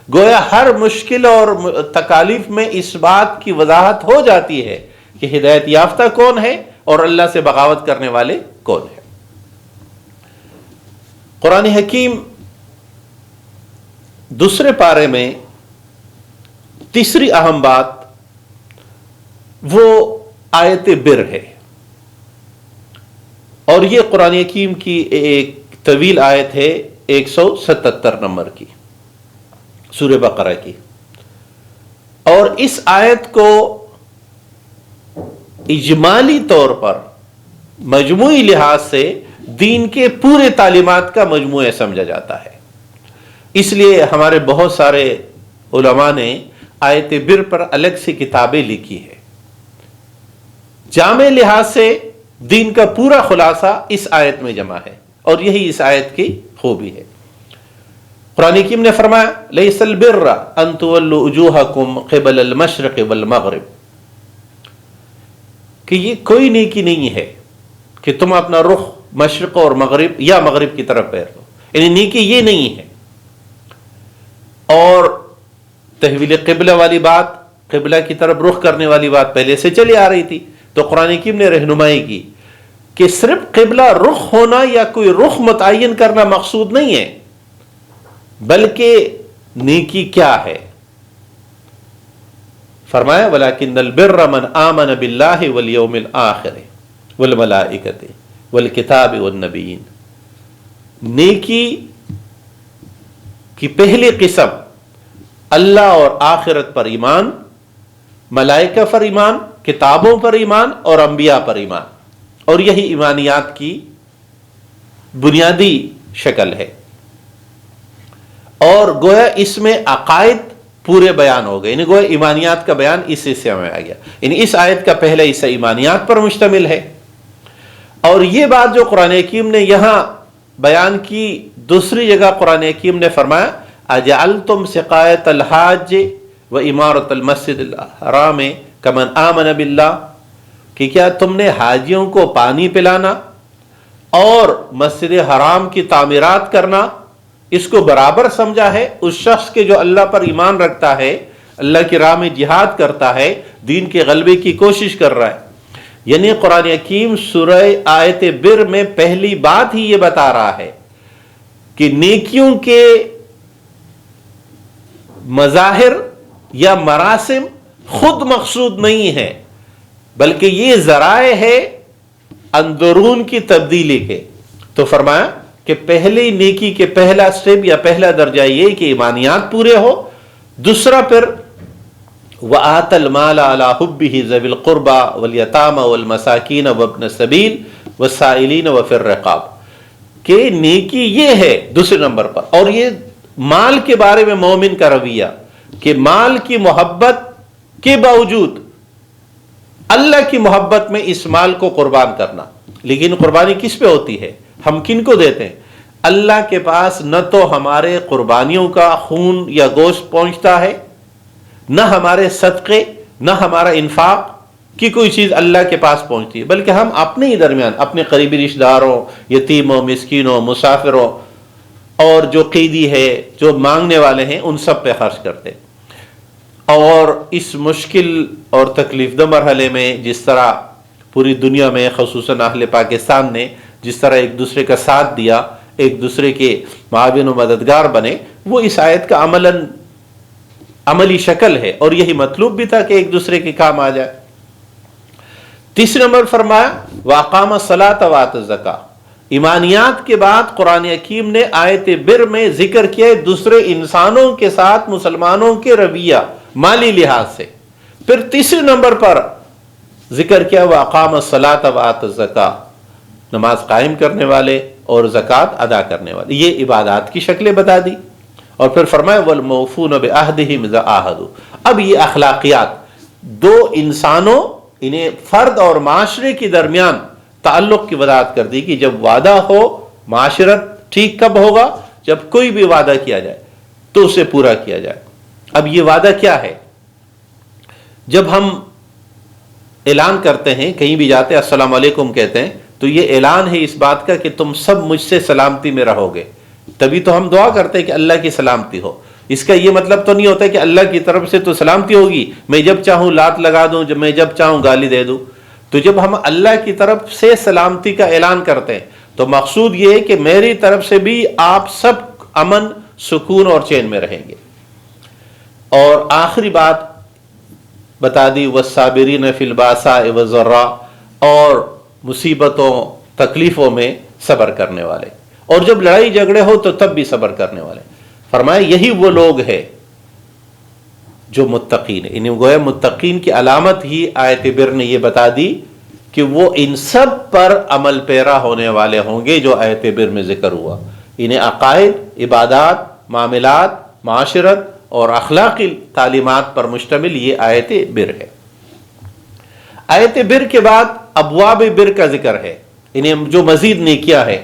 گویا ہر مشکل اور تکالیف میں اس بات کی وضاحت ہو جاتی ہے کہ ہدایت یافتہ کون ہے اور اللہ سے بغاوت کرنے والے کون ہیں۔ قرآن حکیم دوسرے پارے میں تیسری اہم بات وہ آیت بر ہے، اور یہ قرآن حکیم کی ایک طویل آیت ہے 177 نمبر کی، سورہ بقرہ کی، اور اس آیت کو اجمالی طور پر مجموعی لحاظ سے دین کے پورے تعلیمات کا مجموعہ سمجھا جاتا ہے۔ اس لیے ہمارے بہت سارے علماء نے آیت بر پر الگ سے کتابیں لکھی ہے۔ جامع لحاظ سے دین کا پورا خلاصہ اس آیت میں جمع ہے، اور یہی اس آیت کی خوبی ہے۔ قرآن حکیم نے فرمایا لیس البر ان تولوا وجوہکم قبل المشرق والمغرب، کہ یہ کوئی نیکی نہیں ہے کہ تم اپنا رخ مشرق اور مغرب یا مغرب کی طرف پھیر لو، یعنی نیکی یہ نہیں ہے۔ اور تحویل قبلہ والی بات، قبلہ کی طرف رخ کرنے والی بات پہلے سے چلی آ رہی تھی، تو قرآن حکیم نے رہنمائی کی کہ صرف قبلہ رخ ہونا یا کوئی رخ متعین کرنا مقصود نہیں ہے، بلکہ نیکی کیا ہے؟ فرمایا وَلَكِنَّ الْبِرَّ مَنْ آمَنَ بِاللَّهِ وَالْيَوْمِ الْآخِرِ وَالْمَلَائِكَةِ وَالْكِتَابِ وَالنَّبِيِّينَ، نیکی کی پہلی قسم اللہ اور آخرت پر ایمان، ملائکہ پر ایمان، کتابوں پر ایمان اور انبیاء پر ایمان، اور یہی ایمانیات کی بنیادی شکل ہے۔ اور گویا اس میں عقائد پورے بیان ہو گئے، یعنی گویا ایمانیات کا بیان اس حصے میں آ گیا، یعنی اس آیت کا پہلا حصہ ایمانیات پر مشتمل ہے۔ اور یہ بات جو قرآن حکیم نے یہاں بیان کی، دوسری جگہ قرآن حکیم نے فرمایا اجعلتم سقایۃ الحاج و عمارت المسجد الحرام کمن آمن باللہ، کہ کیا تم نے حاجیوں کو پانی پلانا اور مسجد حرام کی تعمیرات کرنا اس کو برابر سمجھا ہے اس شخص کے جو اللہ پر ایمان رکھتا ہے، اللہ کی راہ میں جہاد کرتا ہے، دین کے غلبے کی کوشش کر رہا ہے؟ یعنی قرآن حکیم سورہ آیت بر میں پہلی بات ہی یہ بتا رہا ہے کہ نیکیوں کے مظاہر یا مراسم خود مقصود نہیں ہے، بلکہ یہ ذرائع ہے اندرون کی تبدیلی کے۔ تو فرمایا کہ پہلی نیکی کے پہلا سٹیپ یا پہلا درجہ یہ کہ ایمانیات پورے ہو، دوسرا پھر وَآتَ الْمَالَ عَلَى حُبِّهِ ذَوِي الْقُرْبَى وَالْيَتَامَى وَالْمَسَاكِينَ وَابْنَ السَّبِيلِ وَالسَّائِلِينَ وَفِي الرِّقَابِ، کہ نیکی یہ ہے دوسرے نمبر پر۔ اور یہ مال کے بارے میں مومن کا رویہ کہ مال کی محبت کے باوجود اللہ کی محبت میں اس مال کو قربان کرنا۔ لیکن قربانی کس پہ ہوتی ہے؟ ہم کن کو دیتے ہیں؟ اللہ کے پاس نہ تو ہمارے قربانیوں کا خون یا گوشت پہنچتا ہے، نہ ہمارے صدقے، نہ ہمارا انفاق کی کوئی چیز اللہ کے پاس پہنچتی ہے، بلکہ ہم اپنے ہی درمیان اپنے قریبی رشتہ داروں، یتیموں، مسکینوں، مسافروں اور جو قیدی ہے، جو مانگنے والے ہیں، ان سب پہ خرچ کرتے ہیں۔ اور اس مشکل اور تکلیف دہ مرحلے میں جس طرح پوری دنیا میں خصوصاً اہل پاکستان نے جس طرح ایک دوسرے کا ساتھ دیا، ایک دوسرے کے معاون و مددگار بنے، وہ اس آیت کا عملی شکل ہے، اور یہی مطلوب بھی تھا کہ ایک دوسرے کے کام آ جائے۔ تیسرے نمبر فرمایا وَأَقَامَ الصَّلَاةَ وَآتَى الزَّكَاةَ، ایمانیات کے بعد قرآن حکیم نے آیت بر میں ذکر کیا ہے دوسرے انسانوں کے ساتھ مسلمانوں کے رویہ مالی لحاظ سے۔ پھر تیسرے نمبر پر ذکر کیا وَأَقَامَ الصَّلَاةَ وَآتَى الزَّكَاةَ، نماز قائم کرنے والے اور زکوٰۃ ادا کرنے والے، یہ عبادات کی شکلیں بتا دی۔ اور پھر فرمایا وَالْمَوْفُونَ بِعَهْدِهِمْ إِذَا عَاهَدُوا، اب یہ اخلاقیات دو انسانوں، انہیں فرد اور معاشرے کے درمیان تعلق کی وضاحت کر دی کہ جب وعدہ ہو، معاشرت ٹھیک کب ہوگا؟ جب کوئی بھی وعدہ کیا جائے تو اسے پورا کیا جائے۔ اب یہ وعدہ کیا ہے؟ جب ہم اعلان کرتے ہیں، کہیں بھی جاتے ہیں السلام علیکم کہتے ہیں، تو یہ اعلان ہے اس بات کا کہ تم سب مجھ سے سلامتی میں رہو گے۔ تبھی تو ہم دعا کرتے ہیں کہ اللہ کی سلامتی ہو۔ اس کا یہ مطلب تو نہیں ہوتا کہ اللہ کی طرف سے تو سلامتی ہوگی، میں جب چاہوں لات لگا دوں، جب میں جب چاہوں گالی دے دوں۔ تو جب ہم اللہ کی طرف سے سلامتی کا اعلان کرتے ہیں تو مقصود یہ ہے کہ میری طرف سے بھی آپ سب امن، سکون اور چین میں رہیں گے۔ اور آخری بات بتا دی والصابرین فی الباساء والضراء، اور مصیبتوں تکلیفوں میں صبر کرنے والے، اور جب لڑائی جھگڑے ہو تو تب بھی صبر کرنے والے۔ فرمایا یہی وہ لوگ ہیں جو متقین ہیں، انہیں گویا متقین کی علامت ہی آیت بر نے یہ بتا دی کہ وہ ان سب پر عمل پیرا ہونے والے ہوں گے جو آیت بر میں ذکر ہوا۔ انہیں عقائد، عبادات، معاملات، معاشرت اور اخلاقی تعلیمات پر مشتمل یہ آیت بر ہے۔ آیت بر کے بعد ابواب بر کا ذکر ہے، انہیں جو مزید نیکیاں ہے۔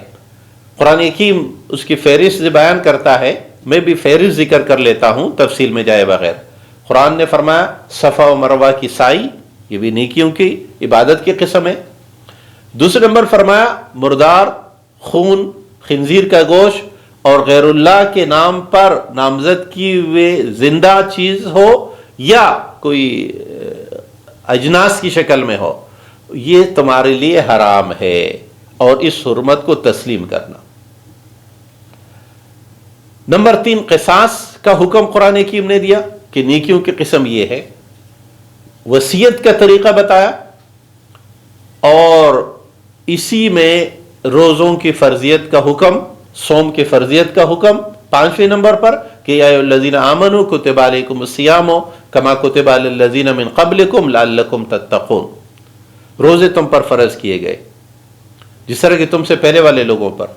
قرآن حکیم اس کی فہرست بیان کرتا ہے، میں بھی فہرست ذکر کر لیتا ہوں تفصیل میں جائے بغیر۔ قرآن نے فرمایا صفا و مروہ کی سائی، یہ بھی نیکیوں کی عبادت کی قسم ہے۔ دوسرے نمبر فرمایا مردار، خون، خنزیر کا گوشت اور غیر اللہ کے نام پر نامزد کی ہوئے زندہ چیز ہو یا کوئی اجناس کی شکل میں ہو یہ تمہارے لیے حرام ہے، اور اس حرمت کو تسلیم کرنا۔ نمبر 3، قصاص کا حکم قرآن حکیم نے دیا کہ نیکیوں کی قسم یہ ہے، وصیت کا طریقہ بتایا، اور اسی میں روزوں کی فرضیت کا حکم، صوم کی فرضیت کا حکم 5ویں نمبر پر کہ یا ایھا الذین آمنوا کتب علیکم الصیام کما کتب علی الذین من قبلکم لعلکم تتقون، روزے تم پر فرض کیے گئے جس طرح کہ تم سے پہلے والے لوگوں پر،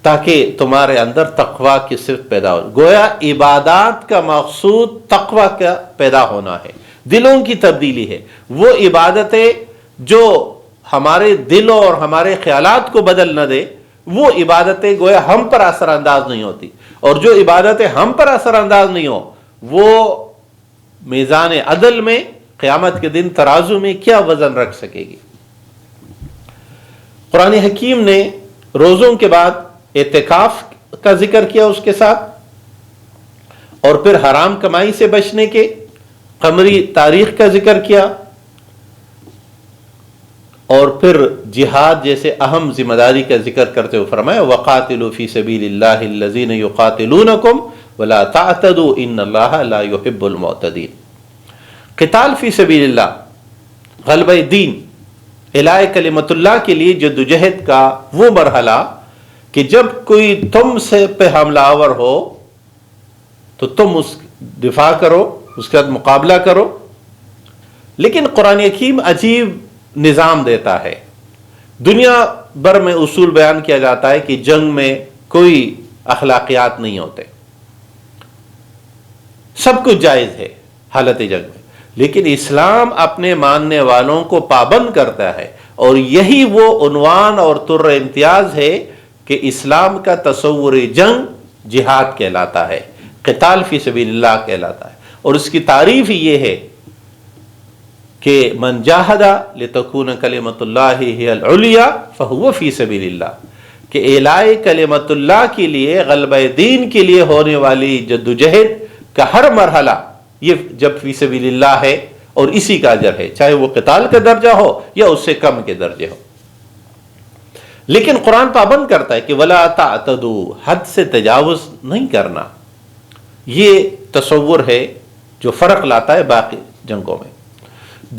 تاکہ تمہارے اندر تقوی کی صفت پیدا ہو۔ گویا عبادات کا مقصود تقوی کا پیدا ہونا ہے، دلوں کی تبدیلی ہے۔ وہ عبادتیں جو ہمارے دلوں اور ہمارے خیالات کو بدل نہ دے، وہ عبادتیں گویا ہم پر اثر انداز نہیں ہوتی، اور جو عبادتیں ہم پر اثر انداز نہیں ہو وہ میزان عدل میں قیامت کے دن ترازو میں کیا وزن رکھ سکے گی۔ قرآن حکیم نے روزوں کے بعد اعتکاف کا ذکر کیا اس کے ساتھ، اور پھر حرام کمائی سے بچنے کے قمری تاریخ کا ذکر کیا، اور پھر جہاد جیسے اہم ذمہ داری کا ذکر کرتے ہوئے فرمایا وَقَاتِلُوا فِي سَبِيلِ اللَّهِ الَّذِينَ يُقَاتِلُونَكُمْ وَلَا تَعْتَدُوا إِنَّ اللَّهَ لَا يُحِبُّ الْمُعْتَدِينَ۔ قتال فی سبیل اللہ، غلبہ دین، اعلاء کلمت اللہ کے لیے جدوجہد کا وہ مرحلہ کہ جب کوئی تم سے پہ حملہ آور ہو تو تم اس دفاع کرو، اس کا مقابلہ کرو۔ لیکن قرآن حکیم عجیب نظام دیتا ہے۔ دنیا بھر میں اصول بیان کیا جاتا ہے کہ جنگ میں کوئی اخلاقیات نہیں ہوتے، سب کچھ جائز ہے حالت جنگ میں، لیکن اسلام اپنے ماننے والوں کو پابند کرتا ہے، اور یہی وہ عنوان اور طر امتیاز ہے کہ اسلام کا تصور جنگ جہاد کہلاتا ہے، قتال فی سبیل اللہ کہلاتا ہے، اور اس کی تعریف یہ ہے کہ من جاہد لتکون کلمۃ اللہ ہی العلیٰ فہو فی سبیل اللہ، کہ اعلاء کلمت اللہ کے لیے، غلبہ دین کے لیے ہونے والی جدوجہد کا ہر مرحلہ یہ جب فی سبیل اللہ ہے، اور اسی کا اجر ہے، چاہے وہ قتال کا درجہ ہو یا اس سے کم کے درجے ہو۔ لیکن قرآن پابند کرتا ہے کہ ولا تعتدوا، حد سے تجاوز نہیں کرنا۔ یہ تصور ہے جو فرق لاتا ہے باقی جنگوں میں۔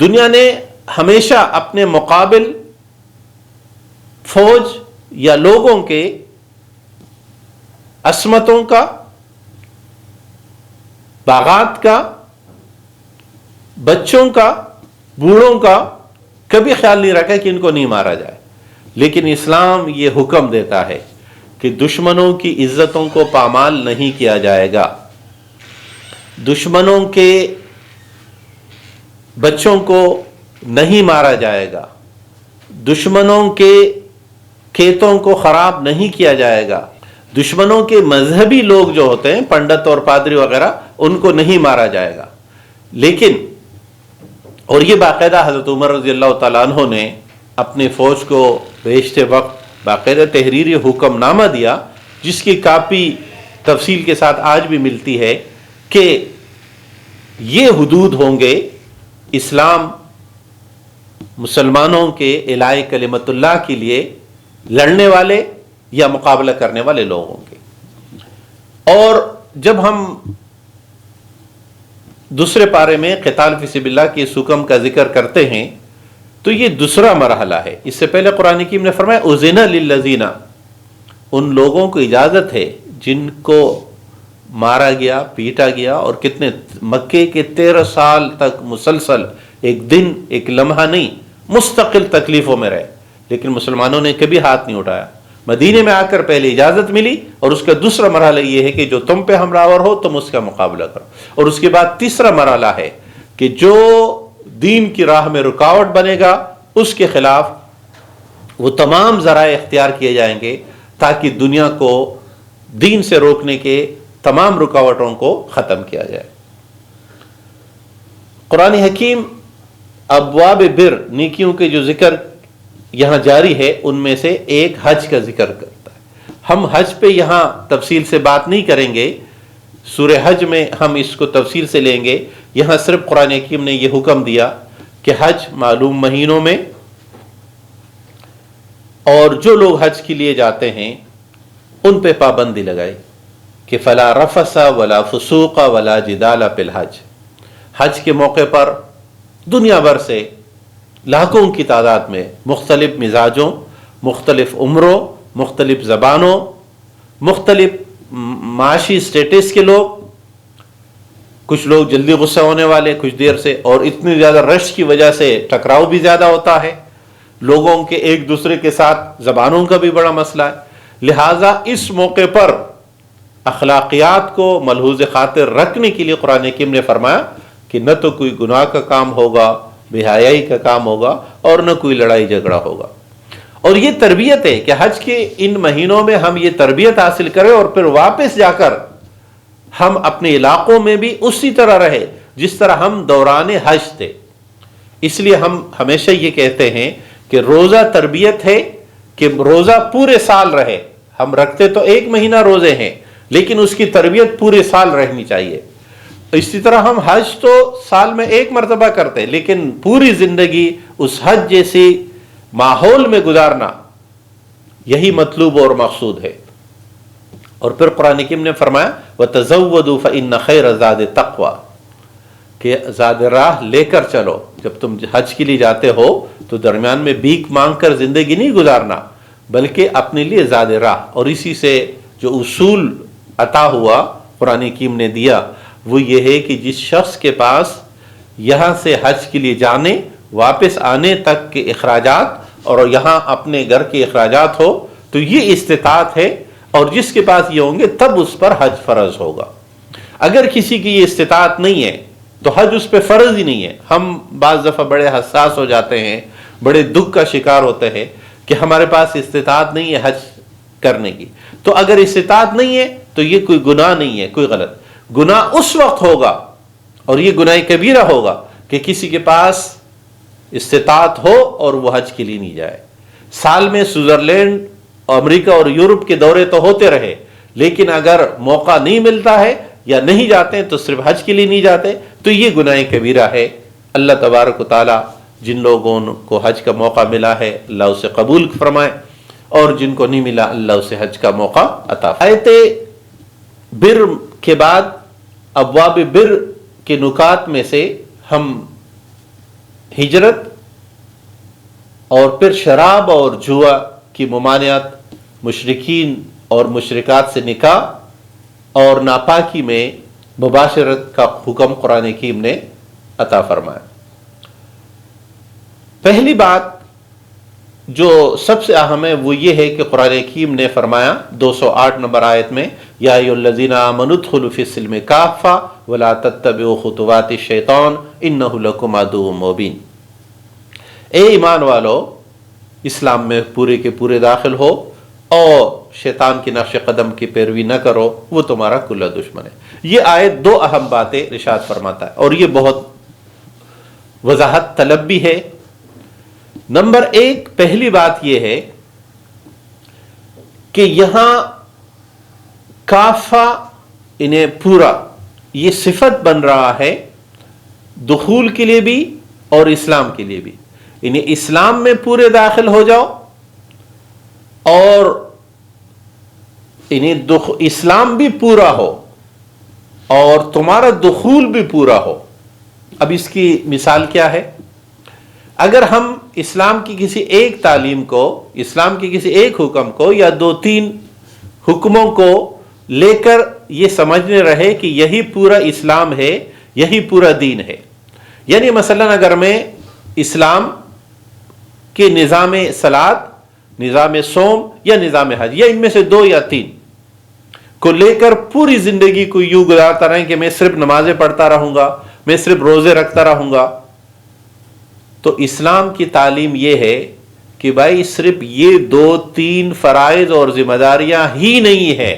دنیا نے ہمیشہ اپنے مقابل فوج یا لوگوں کے عصمتوں کا، باغات کا، بچوں کا، بوڑھوں کا کبھی خیال نہیں رکھا کہ ان کو نہیں مارا جائے، لیکن اسلام یہ حکم دیتا ہے کہ دشمنوں کی عزتوں کو پامال نہیں کیا جائے گا، دشمنوں کے بچوں کو نہیں مارا جائے گا، دشمنوں کے کھیتوں کو خراب نہیں کیا جائے گا، دشمنوں کے مذہبی لوگ جو ہوتے ہیں پنڈت اور پادری وغیرہ ان کو نہیں مارا جائے گا۔ لیکن اور یہ باقاعدہ حضرت عمر رضی اللہ تعالیٰ عنہ نے اپنی فوج کو بھیجتے وقت باقاعدہ تحریری حکم نامہ دیا، جس کی کاپی تفصیل کے ساتھ آج بھی ملتی ہے کہ یہ حدود ہوں گے اسلام مسلمانوں کے اعلاء کلمت اللہ کے لیے لڑنے والے یا مقابلہ کرنے والے لوگوں کے۔ اور جب ہم دوسرے پارے میں قتال فی سبیل اللہ کے اس حکم کا ذکر کرتے ہیں تو یہ دوسرا مرحلہ ہے۔ اس سے پہلے قرآن حکیم نے فرمایا اذن للذین، ان لوگوں کو اجازت ہے جن کو مارا گیا، پیٹا گیا، اور کتنے مکے کے 13 سال تک مسلسل ایک دن ایک لمحہ نہیں مستقل تکلیفوں میں رہے، لیکن مسلمانوں نے کبھی ہاتھ نہیں اٹھایا۔ مدینے میں آ کر پہلے اجازت ملی، اور اس کا دوسرا مرحلہ یہ ہے کہ جو تم پہ حملہ آور ہو تم اس کا مقابلہ کرو، اور اس کے بعد تیسرا مرحلہ ہے کہ جو دین کی راہ میں رکاوٹ بنے گا اس کے خلاف وہ تمام ذرائع اختیار کیے جائیں گے تاکہ دنیا کو دین سے روکنے کے تمام رکاوٹوں کو ختم کیا جائے۔ قرآن حکیم ابواب بر، نیکیوں کے جو ذکر یہاں جاری ہے ان میں سے ایک حج کا ذکر کرتا ہے۔ ہم حج پہ یہاں تفصیل سے بات نہیں کریں گے، سورہ حج میں ہم اس کو تفصیل سے لیں گے۔ یہاں صرف قرآن حکیم نے یہ حکم دیا کہ حج معلوم مہینوں میں، اور جو لوگ حج کے لیے جاتے ہیں ان پہ پابندی لگائی کہ فلا رفث ولا فسوق ولا جدال فی الحج. حج کے موقع پر دنیا بھر سے لاکھوں کی تعداد میں مختلف مزاجوں، مختلف عمروں، مختلف زبانوں، مختلف معاشی سٹیٹس کے لوگ، کچھ لوگ جلدی غصہ ہونے والے کچھ دیر سے، اور اتنی زیادہ رش کی وجہ سے ٹکراؤ بھی زیادہ ہوتا ہے، لوگوں کے ایک دوسرے کے ساتھ زبانوں کا بھی بڑا مسئلہ ہے. لہٰذا اس موقع پر اخلاقیات کو ملحوظ خاطر رکھنے کے لیے قرآن حکیم نے فرمایا کہ نہ تو کوئی گناہ کا کام ہوگا، بے حیائی کا کام ہوگا، اور نہ کوئی لڑائی جھگڑا ہوگا. اور یہ تربیت ہے کہ حج کے ان مہینوں میں ہم یہ تربیت حاصل کریں اور پھر واپس جا کر ہم اپنے علاقوں میں بھی اسی طرح رہے جس طرح ہم دوران حج تھے. اس لیے ہم ہمیشہ یہ کہتے ہیں کہ روزہ تربیت ہے، کہ روزہ پورے سال رہے. ہم رکھتے تو ایک مہینہ روزے ہیں لیکن اس کی تربیت پورے سال رہنی چاہیے. اسی طرح ہم حج تو سال میں ایک مرتبہ کرتے لیکن پوری زندگی اس حج جیسی ماحول میں گزارنا، یہی مطلوب اور مقصود ہے. اور پھر قرآن حکیم نے فرمایا وَتَزَوَّدُوا فَإِنَّ خَيْرَ الزَّادِ التَّقْوَىٰ، کہ زاد راہ لے کر چلو. جب تم حج کے لیے جاتے ہو تو درمیان میں بھیک مانگ کر زندگی نہیں گزارنا، بلکہ اپنے لیے زاد راہ. اور اسی سے جو اصول عطا ہوا قرآن حکیم نے دیا وہ یہ ہے کہ جس شخص کے پاس یہاں سے حج کے لیے جانے واپس آنے تک کے اخراجات اور یہاں اپنے گھر کے اخراجات ہو تو یہ استطاعت ہے، اور جس کے پاس یہ ہوں گے تب اس پر حج فرض ہوگا. اگر کسی کی یہ استطاعت نہیں ہے تو حج اس پہ فرض ہی نہیں ہے. ہم بعض دفعہ بڑے حساس ہو جاتے ہیں، بڑے دکھ کا شکار ہوتے ہیں کہ ہمارے پاس استطاعت نہیں ہے حج کرنے کی. تو اگر استطاعت نہیں ہے تو یہ کوئی گناہ نہیں ہے، کوئی غلط گناہ اس وقت ہوگا، اور یہ گناہ کبیرہ ہوگا کہ کسی کے پاس استطاعت ہو اور وہ حج کے لیے نہیں جائے. سال میں سوئٹزرلینڈ، امریکہ اور یورپ کے دورے تو ہوتے رہے، لیکن اگر موقع نہیں ملتا ہے یا نہیں جاتے تو صرف حج کے لیے نہیں جاتے تو یہ گناہ کبیرہ ہے. اللہ تبارک و تعالی جن لوگوں کو حج کا موقع ملا ہے اللہ اسے قبول فرمائے، اور جن کو نہیں ملا اللہ اسے حج کا موقع عطا فرمائے. آیت بر کے بعد ابواب بر کے نکات میں سے ہم ہجرت اور پھر شراب اور جوا کی ممانعت، مشرکین اور مشرکات سے نکاح اور ناپاکی میں مباشرت کا حکم قرآن حکیم نے عطا فرمایا. پہلی بات جو سب سے اہم ہے وہ یہ ہے کہ قرآن حکیم نے فرمایا 208 نمبر آیت میں یا ایھا الذین آمنوا ادخلوا فی السلم کافۃ ولا تتبعوا خطوات الشیطان انہ لکم عدو مبین. اے ایمان والو، اسلام میں پورے کے پورے داخل ہو اور شیطان کی نقش قدم کی پیروی نہ کرو، وہ تمہارا کھلا دشمن ہے. یہ آیت دو اہم باتیں ارشاد فرماتا ہے اور یہ بہت وضاحت طلب بھی ہے. نمبر ایک، پہلی بات یہ ہے کہ یہاں کافہ انہیں پورا، یہ صفت بن رہا ہے دخول کے لیے بھی اور اسلام کے لیے بھی. انہیں اسلام میں پورے داخل ہو جاؤ اور انہیں اسلام بھی پورا ہو اور تمہارا دخول بھی پورا ہو. اب اس کی مثال کیا ہے؟ اگر ہم اسلام کی کسی ایک تعلیم کو، اسلام کی کسی ایک حکم کو یا دو تین حکموں کو لے کر یہ سمجھنے رہے کہ یہی پورا اسلام ہے، یہی پورا دین ہے، یعنی مثلا اگر میں اسلام کے نظام صلاۃ، نظام صوم یا نظام حج یا ان میں سے دو یا تین کو لے کر پوری زندگی کو یوں گزارتا رہے کہ میں صرف نمازیں پڑھتا رہوں گا، میں صرف روزے رکھتا رہوں گا، تو اسلام کی تعلیم یہ ہے کہ بھائی صرف یہ دو تین فرائض اور ذمہ داریاں ہی نہیں ہے،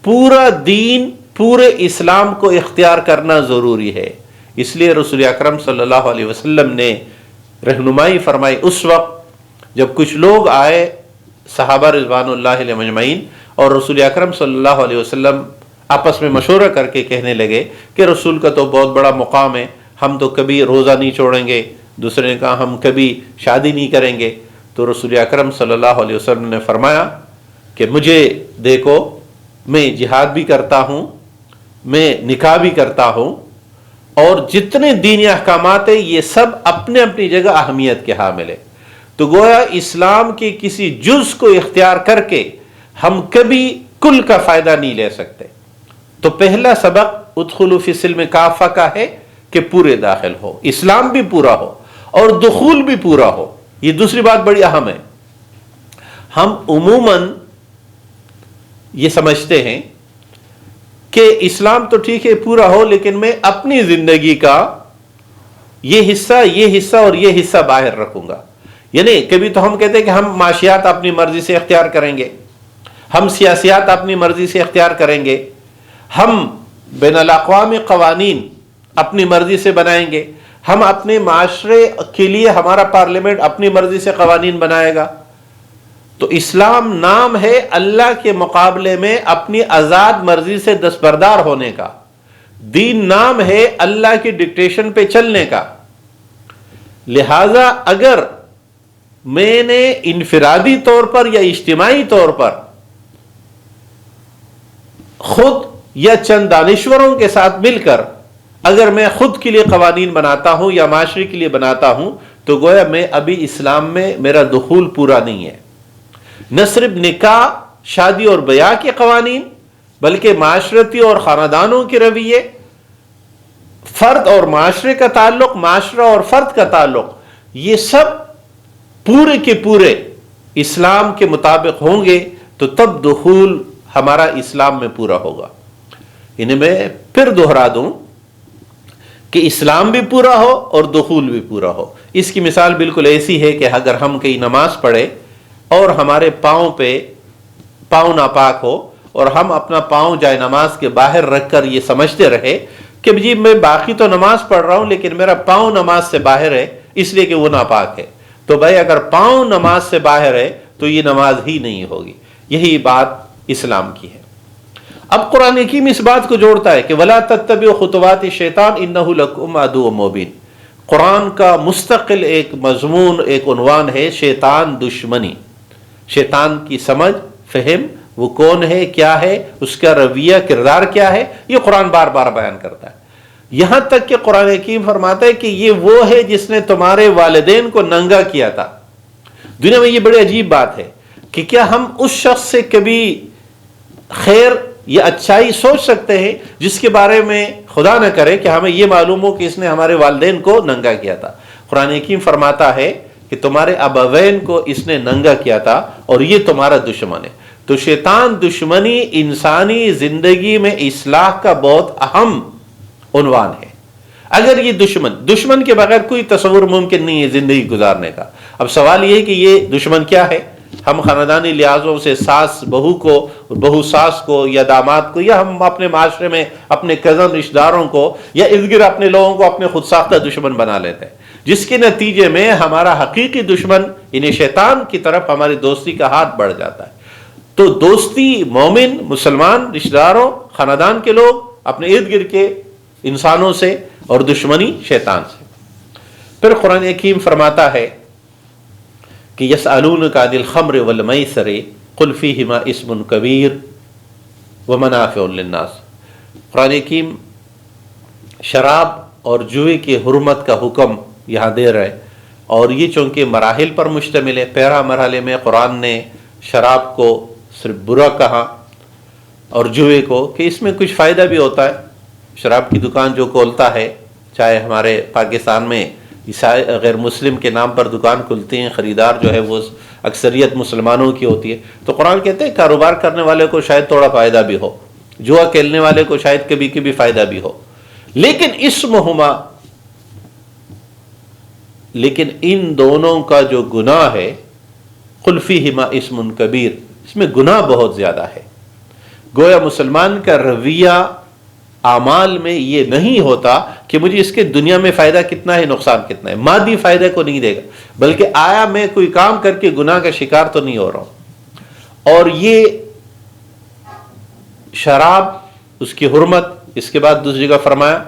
پورا دین، پورے اسلام کو اختیار کرنا ضروری ہے. اس لیے رسول اکرم صلی اللہ علیہ وسلم نے رہنمائی فرمائی اس وقت جب کچھ لوگ آئے صحابہ رضوان اللہ علیہم اجمعین اور رسول اکرم صلی اللہ علیہ وسلم آپس میں مشورہ کر کے کہنے لگے کہ رسول کا تو بہت بڑا مقام ہے، ہم تو کبھی روزہ نہیں چھوڑیں گے، دوسرے نے کہا ہم کبھی شادی نہیں کریں گے. تو رسول اکرم صلی اللہ علیہ وسلم نے فرمایا کہ مجھے دیکھو، میں جہاد بھی کرتا ہوں، میں نکاح بھی کرتا ہوں، اور جتنے دینی احکامات ہیں یہ سب اپنے اپنی جگہ اہمیت کے حامل ہیں. تو گویا اسلام کے کسی جز کو اختیار کر کے ہم کبھی کل کا فائدہ نہیں لے سکتے. تو پہلا سبق ادخلوا فی السلم کافہ کا ہے کہ پورے داخل ہو، اسلام بھی پورا ہو اور دخول بھی پورا ہو. یہ دوسری بات بڑی اہم ہے. ہم عموماً یہ سمجھتے ہیں کہ اسلام تو ٹھیک ہے پورا ہو، لیکن میں اپنی زندگی کا یہ حصہ اور یہ حصہ باہر رکھوں گا. یعنی کبھی تو ہم کہتے ہیں کہ ہم معاشیات اپنی مرضی سے اختیار کریں گے، ہم سیاسیات اپنی مرضی سے اختیار کریں گے، ہم بین الاقوامی قوانین اپنی مرضی سے بنائیں گے، ہم اپنے معاشرے کے لیے ہمارا پارلیمنٹ اپنی مرضی سے قوانین بنائے گا. تو اسلام نام ہے اللہ کے مقابلے میں اپنی آزاد مرضی سے دستبردار ہونے کا. دین نام ہے اللہ کی ڈکٹیشن پہ چلنے کا. لہذا اگر میں نے انفرادی طور پر یا اجتماعی طور پر خود یا چند دانشوروں کے ساتھ مل کر اگر میں خود کے لیے قوانین بناتا ہوں یا معاشرے کے لیے بناتا ہوں تو گویا میں ابھی اسلام میں میرا دخول پورا نہیں ہے. نہ صرف نکاح، شادی اور بیاہ کے قوانین، بلکہ معاشرتی اور خاندانوں کے رویے، فرد اور معاشرے کا تعلق، معاشرہ اور فرد کا تعلق، یہ سب پورے کے پورے اسلام کے مطابق ہوں گے تو تب دخول ہمارا اسلام میں پورا ہوگا. انہیں میں پھر دہرا دوں کہ اسلام بھی پورا ہو اور دخول بھی پورا ہو. اس کی مثال بالکل ایسی ہے کہ اگر ہم کہیں نماز پڑھیں اور ہمارے پاؤں ناپاک ہو اور ہم اپنا پاؤں جائے نماز کے باہر رکھ کر یہ سمجھتے رہے کہ جی میں باقی تو نماز پڑھ رہا ہوں لیکن میرا پاؤں نماز سے باہر ہے اس لیے کہ وہ ناپاک ہے. تو بھائی اگر پاؤں نماز سے باہر ہے تو یہ نماز ہی نہیں ہوگی. یہی بات اسلام کی ہے. اب قرآن حکیم اس بات کو جوڑتا ہے کہ وَلَا تَتَّبِعُوا خُطُوَاتِ الشَّيْطَانِ إِنَّهُ لَكُمْ عَدُوٌّ مُّبِينٌ. قرآن کا مستقل ایک مضمون، ایک عنوان ہے شیطان دشمنی. شیطان کی سمجھ، فہم، وہ کون ہے، کیا ہے، اس کا رویہ، کردار کیا ہے، یہ قرآن بار بار بیان کرتا ہے. یہاں تک کہ قرآن حکیم فرماتا ہے کہ یہ وہ ہے جس نے تمہارے والدین کو ننگا کیا تھا. دنیا میں یہ بڑی عجیب بات ہے کہ کیا ہم اس شخص سے کبھی خیر یا اچھائی سوچ سکتے ہیں جس کے بارے میں خدا نہ کرے کہ ہمیں یہ معلوم ہو کہ اس نے ہمارے والدین کو ننگا کیا تھا. قرآن حکیم فرماتا ہے کہ تمہارے ابوین کو اس نے ننگا کیا تھا اور یہ تمہارا دشمن ہے. تو شیطان دشمنی انسانی زندگی میں اصلاح کا بہت اہم عنوان ہے. اگر یہ دشمن کے بغیر کوئی تصور ممکن نہیں ہے زندگی گزارنے کا. اب سوال یہ ہے کہ یہ دشمن کیا ہے؟ ہم خاندانی لحاظوں سے ساس بہو کو، بہو ساس کو، یا داماد کو، یا ہم اپنے معاشرے میں اپنے کزن رشتہ داروں کو یا ارد گرد اپنے لوگوں کو اپنے خود ساختہ دشمن بنا لیتے ہیں، جس کے نتیجے میں ہمارا حقیقی دشمن یعنی شیطان کی طرف ہماری دوستی کا ہاتھ بڑھ جاتا ہے. تو دوستی مومن مسلمان رشتہ داروں، خاندان کے لوگ، اپنے ارد گرد کے انسانوں سے، اور دشمنی شیطان سے. پھر قرآن حکیم فرماتا ہے کہ یسألونک عن الخمر والمیسر قل فیہما اسم کبیر ومنافع للناس. قرآن حکیم شراب اور جوئے کی حرمت کا حکم یہاں دے رہے، اور یہ چونکہ مراحل پر مشتمل ہے. پہلا مرحلے میں قرآن نے شراب کو صرف برا کہا اور جوئے کو کہ اس میں کچھ فائدہ بھی ہوتا ہے. شراب کی دکان جو کھولتا ہے، چاہے ہمارے پاکستان میں عیسائی غیر مسلم کے نام پر دکان کھلتی ہیں، خریدار جو ہے وہ اکثریت مسلمانوں کی ہوتی ہے، تو قرآن کہتے ہیں کاروبار کرنے والے کو شاید تھوڑا فائدہ بھی ہو، جوا کھیلنے والے کو شاید کبھی کبھی فائدہ بھی ہو، لیکن ان دونوں کا جو گناہ ہے قل فیہما اسم کبیر، اس میں گناہ بہت زیادہ ہے. گویا مسلمان کا رویہ اعمال میں یہ نہیں ہوتا کہ مجھے اس کے دنیا میں فائدہ کتنا ہے، نقصان کتنا ہے، مادی فائدہ کو نہیں دے گا، بلکہ آیا میں کوئی کام کر کے گناہ کا شکار تو نہیں ہو رہا ہوں. اور یہ شراب، اس کی حرمت، اس کے بعد دوسری جگہ فرمایا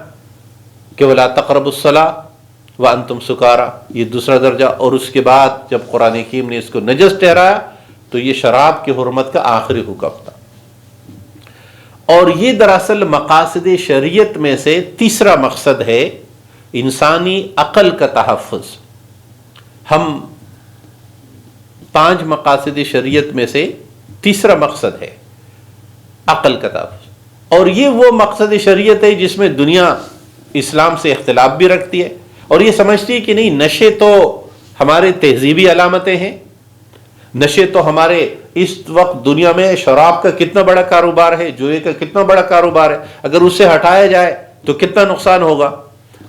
کہ وَلَا تَقْرَبُوا الصَّلَاةَ، وانتم سکارا، یہ دوسرا درجہ، اور اس کے بعد جب قرآن حکیم نے اس کو نجس ٹھہرایا تو یہ شراب کی حرمت کا آخری حکم تھا۔ اور یہ دراصل مقاصد شریعت میں سے تیسرا مقصد ہے، انسانی عقل کا تحفظ۔ ہم 5 مقاصد شریعت میں سے تیسرا مقصد ہے عقل کا تحفظ، اور یہ وہ مقصد شریعت ہے جس میں دنیا اسلام سے اختلاف بھی رکھتی ہے اور یہ سمجھتی ہے کہ نہیں، نشے تو ہمارے تہذیبی علامتیں ہیں، نشے تو ہمارے اس وقت دنیا میں شراب کا کتنا بڑا کاروبار ہے، جوئے کا کتنا بڑا کاروبار ہے، اگر اسے ہٹایا جائے تو کتنا نقصان ہوگا۔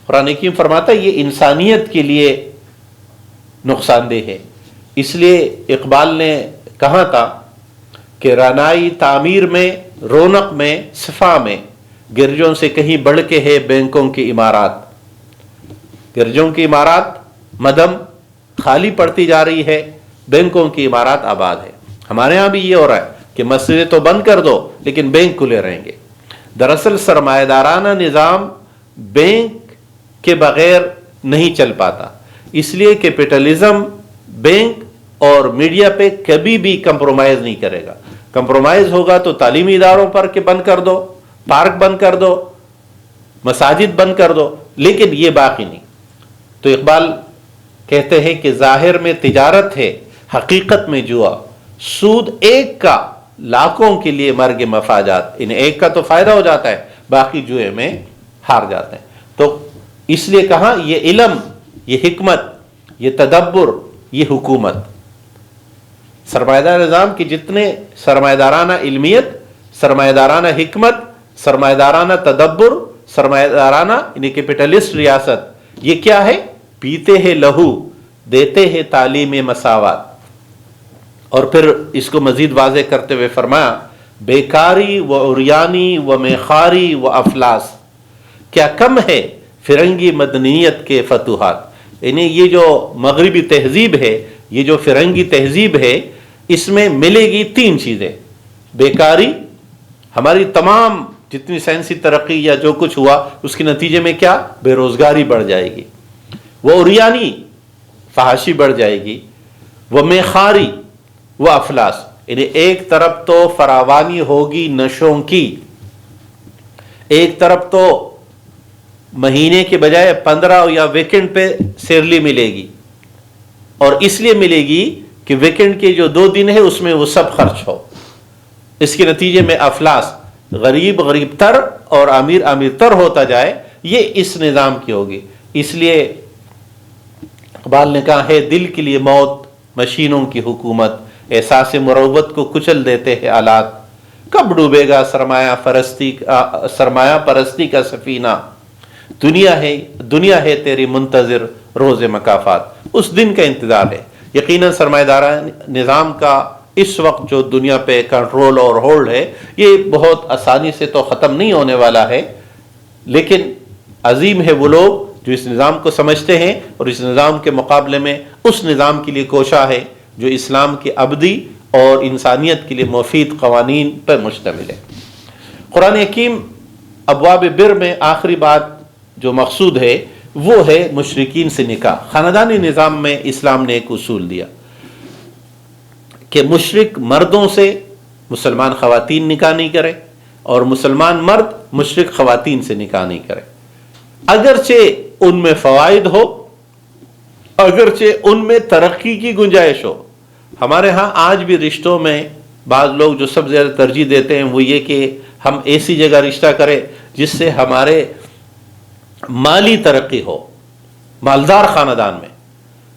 قرآن حکیم فرماتا ہے یہ انسانیت کے لیے نقصان دہ ہے۔ اس لیے اقبال نے کہا تھا کہ رانائی تعمیر میں، رونق میں، صفا میں، گرجوں سے کہیں بڑھ کے ہے بینکوں کی عمارات۔ گرجوں کی عمارات مدم خالی پڑتی جا رہی ہے، بینکوں کی عمارات آباد ہے۔ ہمارے ہاں بھی یہ ہو رہا ہے کہ مسجدیں تو بند کر دو لیکن بینک کھلے رہیں گے۔ دراصل سرمایہ دارانہ نظام بینک کے بغیر نہیں چل پاتا، اس لیے کیپٹلزم بینک اور میڈیا پہ کبھی بھی کمپرومائز نہیں کرے گا۔ کمپرومائز ہوگا تو تعلیمی اداروں پر کہ بند کر دو، پارک بند کر دو، مساجد بند کر دو، لیکن یہ باقی نہیں۔ تو اقبال کہتے ہیں کہ ظاہر میں تجارت ہے، حقیقت میں جوا، سود ایک کا لاکھوں کے لیے مرگ مفاجات، انہیں ایک کا تو فائدہ ہو جاتا ہے، باقی جوئے میں ہار جاتے ہیں۔ تو اس لیے کہا یہ علم، یہ حکمت، یہ تدبر، یہ حکومت، سرمایہ دار نظام کی جتنے سرمایہ دارانہ علمیت، سرمایہ دارانہ حکمت، سرمایہ دارانہ تدبر، سرمایہ دارانہ یعنی کیپٹلسٹ ریاست، یہ کیا ہے؟ پیتے ہیں لہو، دیتے ہیں تعلیم مساوات۔ اور پھر اس کو مزید واضح کرتے ہوئے فرمایا بیکاری و عریانی و میخاری و افلاس، کیا کم ہے فرنگی مدنیت کے فتوحات۔ یعنی یہ جو مغربی تہذیب ہے، یہ جو فرنگی تہذیب ہے، اس میں ملے گی 3 چیزیں۔ بیکاری، ہماری تمام جتنی سائنسی ترقی یا جو کچھ ہوا اس کے نتیجے میں کیا؟ بے روزگاری بڑھ جائے گی۔ وہ عریانی، فحاشی بڑھ جائے گی۔ وہ میخاری، وہ افلاس، یعنی ایک طرف تو فراوانی ہوگی نشوں کی، ایک طرف تو مہینے کے بجائے 15 یا ویکنڈ پہ سیرلی ملے گی، اور اس لیے ملے گی کہ ویکنڈ کے جو 2 دن ہے اس میں وہ سب خرچ ہو۔ اس کے نتیجے میں افلاس، غریب غریب تر اور امیر امیر تر ہوتا جائے، یہ اس نظام کی ہوگی۔ اس لیے اقبال نے کہا ہے دل کے لیے موت، مشینوں کی حکومت، احساس مروت کو کچل دیتے ہیں آلات، کب ڈوبے گا سرمایہ پرستی کا سفینہ، دنیا ہے تیری منتظر روز مکافات۔ اس دن کا انتظار ہے۔ یقیناً سرمایہ دارانہ نظام کا اس وقت جو دنیا پہ کنٹرول اور ہولڈ ہے، یہ بہت آسانی سے تو ختم نہیں ہونے والا ہے، لیکن عظیم ہے وہ لوگ جو اس نظام کو سمجھتے ہیں اور اس نظام کے مقابلے میں اس نظام کے لیے کوشاں ہے جو اسلام کی ابدی اور انسانیت کے لیے مفید قوانین پر مشتمل ہے۔ قرآن حکیم ابواب بر میں آخری بات جو مقصود ہے وہ ہے مشرکین سے نکاح۔ خاندانی نظام میں اسلام نے ایک اصول دیا کہ مشرک مردوں سے مسلمان خواتین نکاح نہیں کرے اور مسلمان مرد مشرک خواتین سے نکاح نہیں کرے، اگرچہ ان میں فوائد ہو، اگرچہ ان میں ترقی کی گنجائش ہو۔ ہمارے ہاں آج بھی رشتوں میں بعض لوگ جو سب سے زیادہ ترجیح دیتے ہیں وہ یہ کہ ہم ایسی جگہ رشتہ کریں جس سے ہمارے مالی ترقی ہو، مالدار خاندان میں،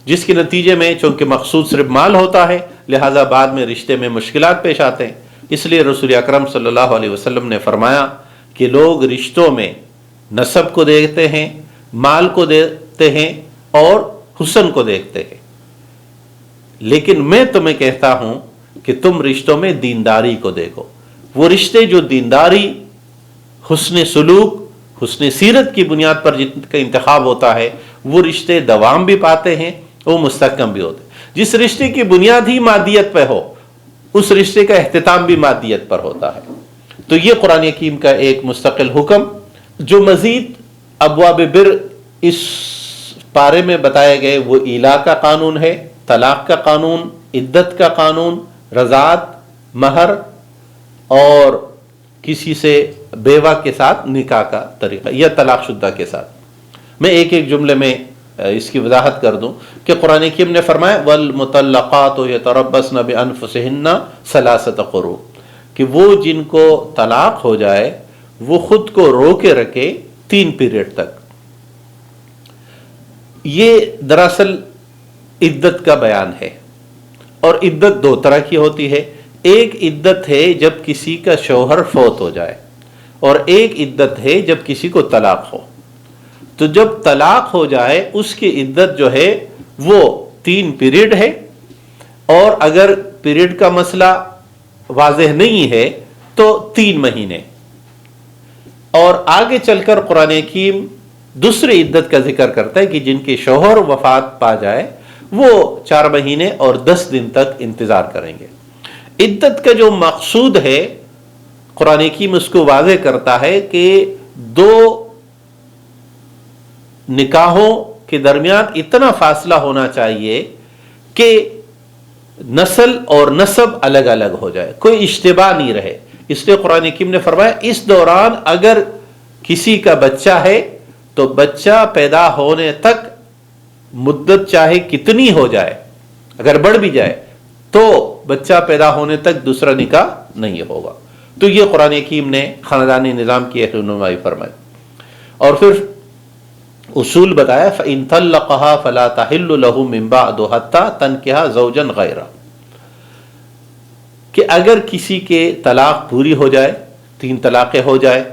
جس کے نتیجے میں چونکہ مقصود صرف مال ہوتا ہے لہذا بعد میں رشتے میں مشکلات پیش آتے ہیں۔ اس لیے رسول اکرم صلی اللہ علیہ وسلم نے فرمایا کہ لوگ رشتوں میں نسب کو دیکھتے ہیں، مال کو دیکھتے ہیں اور حسن کو دیکھتے ہیں، لیکن میں تمہیں کہتا ہوں کہ تم رشتوں میں دینداری کو دیکھو۔ وہ رشتے جو دینداری، حسن سلوک، حسن سیرت کی بنیاد پر جن کا انتخاب ہوتا ہے وہ رشتے دوام بھی پاتے ہیں، وہ مستحکم بھی ہوتے ہیں۔ جس رشتے کی بنیاد ہی مادیت پہ ہو اس رشتے کا اختتام بھی مادیت پر ہوتا ہے۔ تو یہ قرآن حکیم کا ایک مستقل حکم جو مزید ابواب بر اس پارے میں بتائے گئے وہ ایلا کا قانون ہے، طلاق کا قانون، عدت کا قانون، رضاعت، مہر اور کسی سے بیوہ کے ساتھ نکاح کا طریقہ یا طلاق شدہ کے ساتھ۔ میں ایک ایک جملے میں اس کی وضاحت کر دوں کہ قرآن حکیم نے فرمایا والمطلقات یتربصن بانفسہن ثلاثۃ قروء، کہ وہ جن کو طلاق ہو جائے وہ خود کو رو کے رکھے 3 پیریڈ تک۔ یہ دراصل عدت کا بیان ہے، اور عدت 2 طرح کی ہوتی ہے۔ ایک عدت ہے جب کسی کا شوہر فوت ہو جائے، اور ایک عدت ہے جب کسی کو طلاق ہو۔ تو جب طلاق ہو جائے اس کی عدت جو ہے وہ 3 پیریڈ ہے، اور اگر پیریڈ کا مسئلہ واضح نہیں ہے تو 3 مہینے۔ اور آگے چل کر قرآن حکیم دوسری عدت کا ذکر کرتا ہے کہ جن کے شوہر وفات پا جائے وہ 4 مہینے اور 10 دن تک انتظار کریں گے۔ عدت کا جو مقصود ہے قرآن حکیم اس کو واضح کرتا ہے کہ 2 نکاحوں کے درمیان اتنا فاصلہ ہونا چاہیے کہ نسل اور نسب الگ الگ ہو جائے، کوئی اشتباہ نہیں رہے۔ اس لیے قرآن حکیم نے فرمایا اس دوران اگر کسی کا بچہ ہے تو بچہ پیدا ہونے تک مدت چاہے کتنی ہو جائے، اگر بڑھ بھی جائے تو بچہ پیدا ہونے تک دوسرا نکاح نہیں ہوگا۔ تو یہ قرآن حکیم نے خاندانی نظام کی رہنمائی فرمائی، اور پھر اصول بتایا فَإِن طَلَّقَهَا فَلَا تَحِلُّ لَهُ مِن بَعْدُ حَتَّى تَنكِحَ زَوْجًا غَيْرَهُ، کہ اگر کسی کے طلاق پوری ہو جائے، 3 طلاقیں ہو جائے،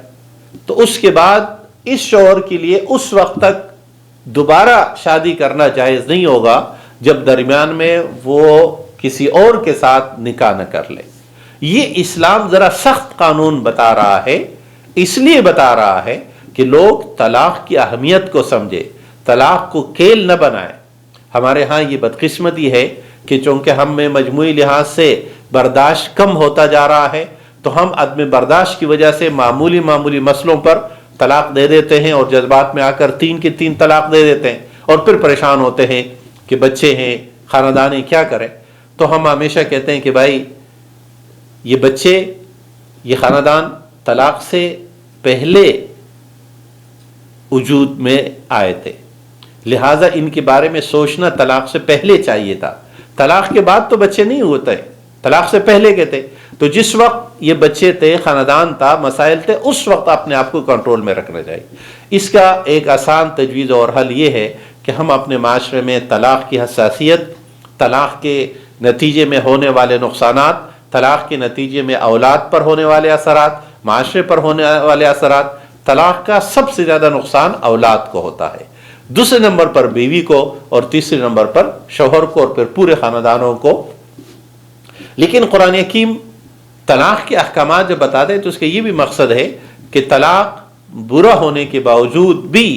تو اس کے بعد اس شوہر کے لیے اس وقت تک دوبارہ شادی کرنا جائز نہیں ہوگا جب درمیان میں وہ کسی اور کے ساتھ نکاح نہ کر لے۔ یہ اسلام ذرا سخت قانون بتا رہا ہے، اس لیے بتا رہا ہے کہ لوگ طلاق کی اہمیت کو سمجھے، طلاق کو کھیل نہ بنائے۔ ہمارے ہاں یہ بدقسمتی ہے کہ چونکہ ہم میں مجموعی لحاظ سے برداشت کم ہوتا جا رہا ہے تو ہم عدم برداشت کی وجہ سے معمولی مسئلوں پر طلاق دے دیتے ہیں، اور جذبات میں آ کر 3 کی 3 طلاق دے دیتے ہیں، اور پھر پریشان ہوتے ہیں کہ بچے ہیں، خاندان کیا کریں۔ تو ہم ہمیشہ کہتے ہیں کہ بھائی یہ بچے، یہ خاندان طلاق سے پہلے وجود میں آئے تھے، لہٰذا ان کے بارے میں سوچنا طلاق سے پہلے چاہیے تھا۔ طلاق کے بعد تو بچے نہیں ہوتے، طلاق سے پہلے کے تھے، تو جس وقت یہ بچے تھے، خاندان تھا، مسائل تھے، اس وقت اپنے آپ کو کنٹرول میں رکھنا چاہیے۔ اس کا ایک آسان تجویز اور حل یہ ہے کہ ہم اپنے معاشرے میں طلاق کی حساسیت، طلاق کے نتیجے میں ہونے والے نقصانات، طلاق کے نتیجے میں اولاد پر ہونے والے اثرات، معاشرے پر ہونے والے اثرات، طلاق کا سب سے زیادہ نقصان اولاد کو ہوتا ہے، دوسرے نمبر پر بیوی کو، اور تیسرے نمبر پر شوہر کو، اور پھر پورے خاندانوں کو۔ لیکن قرآن حکیم طلاق کے احکامات جب بتا دے تو اس کا یہ بھی مقصد ہے کہ طلاق برا ہونے کے باوجود بھی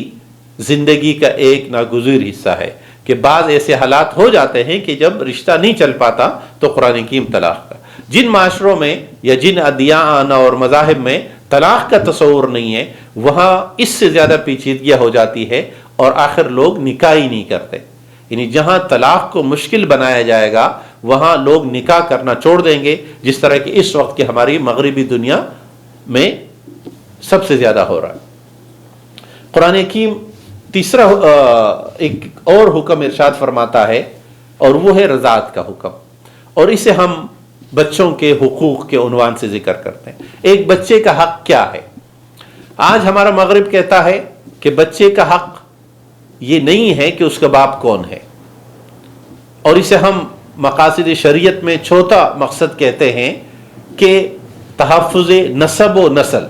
زندگی کا ایک ناگزیر حصہ ہے، کہ بعض ایسے حالات ہو جاتے ہیں کہ جب رشتہ نہیں چل پاتا تو قرآن حکیم طلاق کا، جن معاشروں میں یا جن ادیان اور مذاہب میں طلاق کا تصور نہیں ہے وہاں اس سے زیادہ پیچیدگیاں ہو جاتی ہے، اور آخر لوگ نکاح ہی نہیں کرتے۔ یعنی جہاں طلاق کو مشکل بنایا جائے گا وہاں لوگ نکاح کرنا چھوڑ دیں گے، جس طرح کہ اس وقت کی ہماری مغربی دنیا میں سب سے زیادہ ہو رہا ہے۔ قرآن حکیم تیسرا ایک اور حکم ارشاد فرماتا ہے، اور وہ ہے رضاعت کا حکم، اور اسے ہم بچوں کے حقوق کے عنوان سے ذکر کرتے ہیں۔ ایک بچے کا حق کیا ہے؟ آج ہمارا مغرب کہتا ہے کہ بچے کا حق یہ نہیں ہے کہ اس کا باپ کون ہے، اور اسے ہم مقاصد شریعت میں چوتھا مقصد کہتے ہیں کہ تحفظ نسب و نسل۔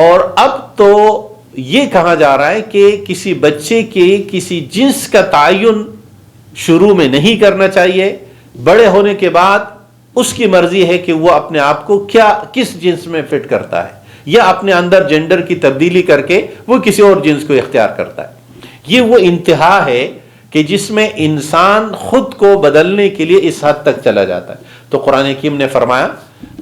اور اب تو یہ کہا جا رہا ہے کہ کسی بچے کے کسی جنس کا تعین شروع میں نہیں کرنا چاہیے، بڑے ہونے کے بعد اس کی مرضی ہے کہ وہ اپنے آپ کو کس جنس میں فٹ کرتا ہے، یا اپنے اندر جینڈر کی تبدیلی کر کے وہ کسی اور جنس کو اختیار کرتا ہے۔ یہ وہ انتہا ہے کہ جس میں انسان خود کو بدلنے کے لیے اس حد تک چلا جاتا ہے۔ تو قرآن حکیم نے فرمایا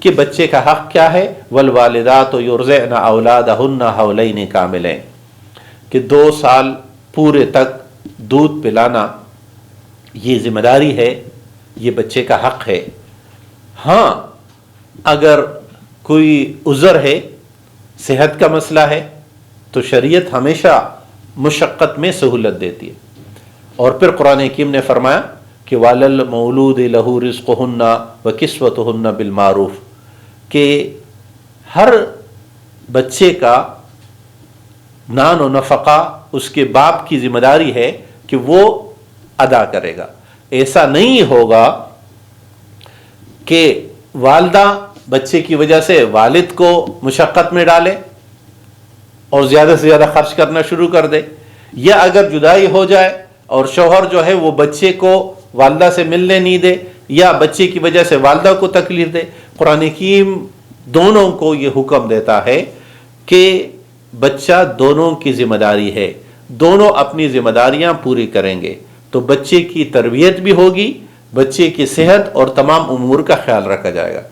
کہ بچے کا حق کیا ہے؟ والوالدات یرضعن اولادہن حولین کاملین، کہ 2 سال پورے تک دودھ پلانا یہ ذمہ داری ہے، یہ بچے کا حق ہے۔ ہاں اگر کوئی عذر ہے، صحت کا مسئلہ ہے، تو شریعت ہمیشہ مشقت میں سہولت دیتی ہے۔ اور پھر قرآن حکیم نے فرمایا کہ وَعَلَى الْمَوْلُودِ لَهُ رِزْقُهُنَّ وَكِسْوَتُهُنَّ بِالْمَعْرُوفِ، کہ ہر بچے کا نان و نفقہ اس کے باپ کی ذمہ داری ہے کہ وہ ادا کرے گا۔ ایسا نہیں ہوگا کہ والدہ بچے کی وجہ سے والد کو مشقت میں ڈالے اور زیادہ سے زیادہ خرچ کرنا شروع کر دے، یا اگر جدائی ہو جائے اور شوہر جو ہے وہ بچے کو والدہ سے ملنے نہیں دے، یا بچے کی وجہ سے والدہ کو تکلیف دے۔ قرآن حکیم دونوں کو یہ حکم دیتا ہے کہ بچہ دونوں کی ذمہ داری ہے، دونوں اپنی ذمہ داریاں پوری کریں گے تو بچے کی تربیت بھی ہوگی، بچے کی صحت اور تمام امور کا خیال رکھا جائے گا۔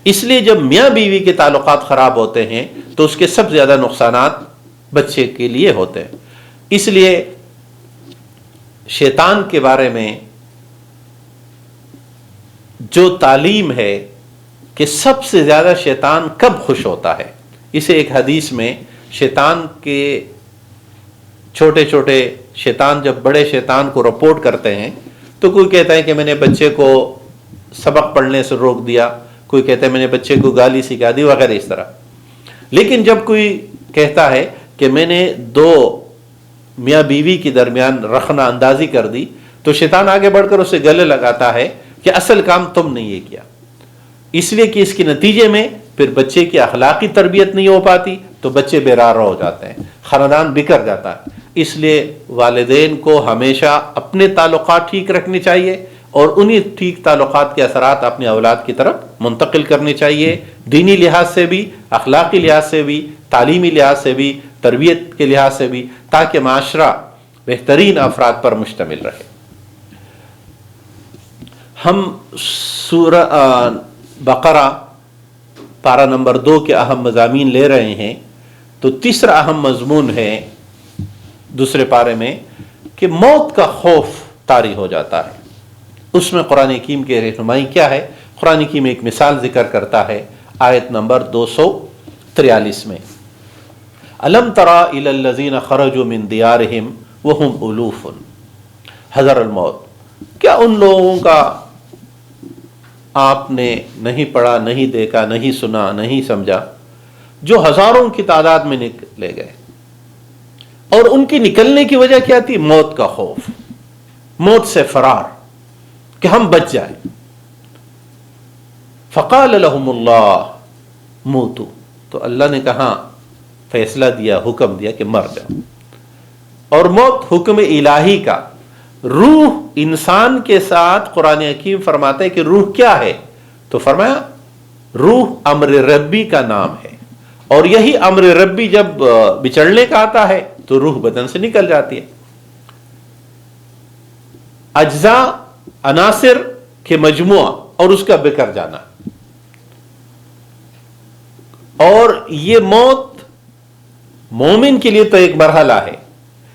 اس لیے جب میاں بیوی کے تعلقات خراب ہوتے ہیں تو اس کے سب سے زیادہ نقصانات بچے کے لیے ہوتے ہیں۔ اس لیے شیطان کے بارے میں جو تعلیم ہے کہ سب سے زیادہ شیطان کب خوش ہوتا ہے، اسے ایک حدیث میں شیطان کے چھوٹے چھوٹے شیطان جب بڑے شیطان کو رپورٹ کرتے ہیں تو کوئی کہتا ہے کہ میں نے بچے کو سبق پڑھنے سے روک دیا، کوئی کہتا ہے میں نے بچے کو گالی سکھا دی وغیرہ اس طرح۔ لیکن جب کوئی کہتا ہے کہ میں نے دو میاں بیوی کے درمیان رخنہ اندازی کر دی تو شیطان آگے بڑھ کر اسے گلے لگاتا ہے کہ اصل کام تم نے یہ کیا، اس لیے کہ اس کے نتیجے میں پھر بچے کی اخلاقی تربیت نہیں ہو پاتی تو بچے بے راہ ہو جاتے ہیں، خاندان بکھر جاتا ہے۔ اس لیے والدین کو ہمیشہ اپنے تعلقات ٹھیک رکھنے چاہیے اور انہی ٹھیک تعلقات کے اثرات اپنے اولاد کی طرف منتقل کرنے چاہیے، دینی لحاظ سے بھی، اخلاقی لحاظ سے بھی، تعلیمی لحاظ سے بھی، تربیت کے لحاظ سے بھی، تاکہ معاشرہ بہترین افراد پر مشتمل رہے۔ ہم سورہ بقرہ پارہ نمبر 2 کے اہم مضامین لے رہے ہیں، تو تیسرا اہم مضمون ہے دوسرے پارے میں کہ موت کا خوف طاری ہو جاتا ہے۔ اس میں قرآن حکیم کی رہنمائی کیا ہے؟ قرآن حکیم ایک مثال ذکر کرتا ہے آیت نمبر 243 میں، الم تری الی الذین خرجوا من دیارہم وہم الوف حذر الموت، کیا ان لوگوں کا آپ نے نہیں پڑھا، نہیں دیکھا، نہیں سنا، نہیں سمجھا جو ہزاروں کی تعداد میں نکلے گئے، اور ان کی نکلنے کی وجہ کیا تھی؟ موت کا خوف، موت سے فرار کہ ہم بچ جائیں۔ فقال لهم اللہ موتوا، تو اللہ نے کہا، فیصلہ دیا، حکم دیا کہ مر جاؤ۔ اور موت حکم الہی کا، روح انسان کے ساتھ قرآن حکیم فرماتا ہے کہ روح کیا ہے؟ تو فرمایا روح امر ربی کا نام ہے، اور یہی امر ربی جب بچڑنے کا آتا ہے تو روح بدن سے نکل جاتی ہے۔ اجزاء عناصر کے مجموعہ اور اس کا بکھر جانا، اور یہ موت مومن کے لیے تو ایک مرحلہ ہے،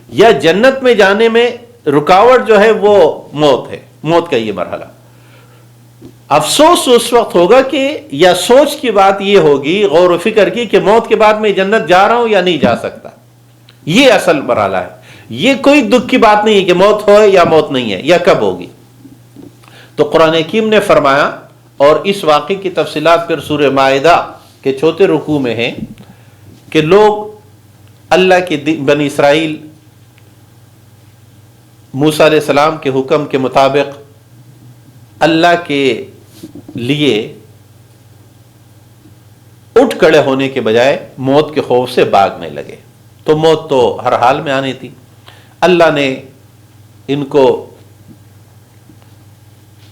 یا جنت میں جانے میں رکاوٹ جو ہے وہ موت ہے، موت کا یہ مرحلہ۔ افسوس اس وقت ہوگا کہ، یا سوچ کی بات یہ ہوگی، غور و فکر کی، کہ موت کے بعد میں جنت جا رہا ہوں یا نہیں جا سکتا، یہ اصل مرحلہ ہے۔ یہ کوئی دکھ کی بات نہیں ہے کہ موت ہو یا موت نہیں ہے یا کب ہوگی۔ تو قرآن حکیم نے فرمایا، اور اس واقعے کی تفصیلات پھر سورہ مائدہ کے چوتھے رکوع میں ہیں، کہ لوگ اللہ کے بنی اسرائیل موسیٰ علیہ السلام کے حکم کے مطابق اللہ کے لیے اٹھ کھڑے ہونے کے بجائے موت کے خوف سے بھاگنے لگے، تو موت تو ہر حال میں آنی تھی۔ اللہ نے ان کو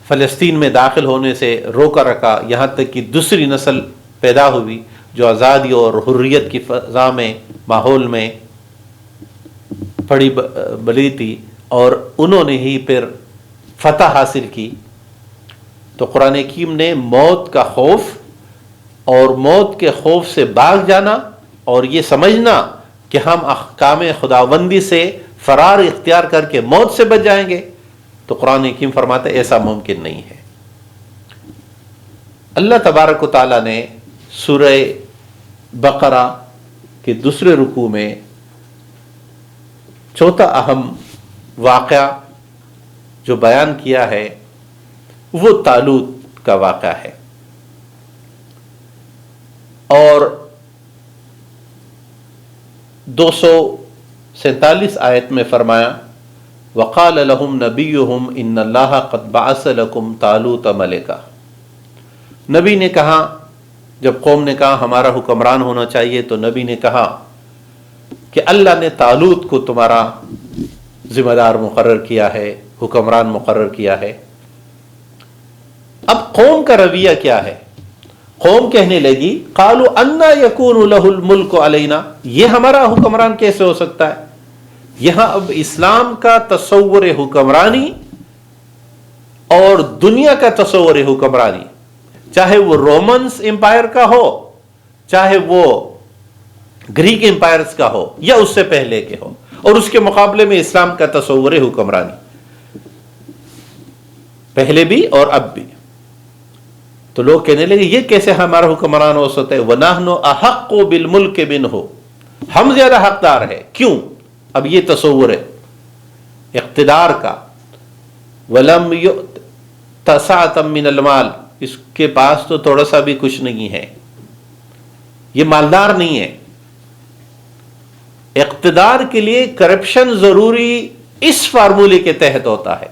فلسطین میں داخل ہونے سے روکا رکھا، یہاں تک کہ دوسری نسل پیدا ہوئی جو آزادی اور حریت کی فضا میں، ماحول میں پڑی بلی تھی، اور انہوں نے ہی پھر فتح حاصل کی۔ تو قرآن حکیم نے موت کا خوف اور موت کے خوف سے بھاگ جانا، اور یہ سمجھنا کہ ہم احکام خداوندی سے فرار اختیار کر کے موت سے بچ جائیں گے؟ تو قرآن حکیم فرماتا ہے ایسا ممکن نہیں ہے۔ اللہ تبارک و تعالیٰ نے سورہ بقرہ کے دوسرے رکوع میں چوتھا اہم واقعہ جو بیان کیا ہے وہ طالوت کا واقعہ ہے، اور 247 آیت میں فرمایا وقال لهم نبیہم ان اللہ قد بعث لکم طالوت ملکا۔ نبی نے کہا، جب قوم نے کہا ہمارا حکمران ہونا چاہیے، تو نبی نے کہا کہ اللہ نے طالوت کو تمہارا ذمہ دار مقرر کیا ہے، حکمران مقرر کیا ہے۔ اب قوم کا رویہ کیا ہے؟ قوم کہنے لگی قالوا انا یکون له الملک علینا، یہ ہمارا حکمران کیسے ہو سکتا ہے؟ یہاں اب اسلام کا تصور حکمرانی اور دنیا کا تصور حکمرانی، چاہے وہ رومنس امپائر کا ہو، چاہے وہ گریک امپائرز کا ہو، یا اس سے پہلے کے ہو، اور اس کے مقابلے میں اسلام کا تصور حکمرانی پہلے بھی اور اب بھی۔ تو لوگ کہنے لگے یہ کیسے ہمارا حکمران ہو سکتا ہے؟ وَنَحْنُ أَحَقُّ بِالْمُلْكِ مِنْهُ، ہم زیادہ حقدار ہے۔ کیوں؟ اب یہ تصور ہے اقتدار کا۔ وَلَمْ يُؤْتَ سَعَةً مِّنَ الْمَالِ، اس کے پاس تو تھوڑا سا بھی کچھ نہیں ہے، یہ مالدار نہیں ہے۔ اقتدار کے لیے کرپشن ضروری اس فارمولے کے تحت ہوتا ہے،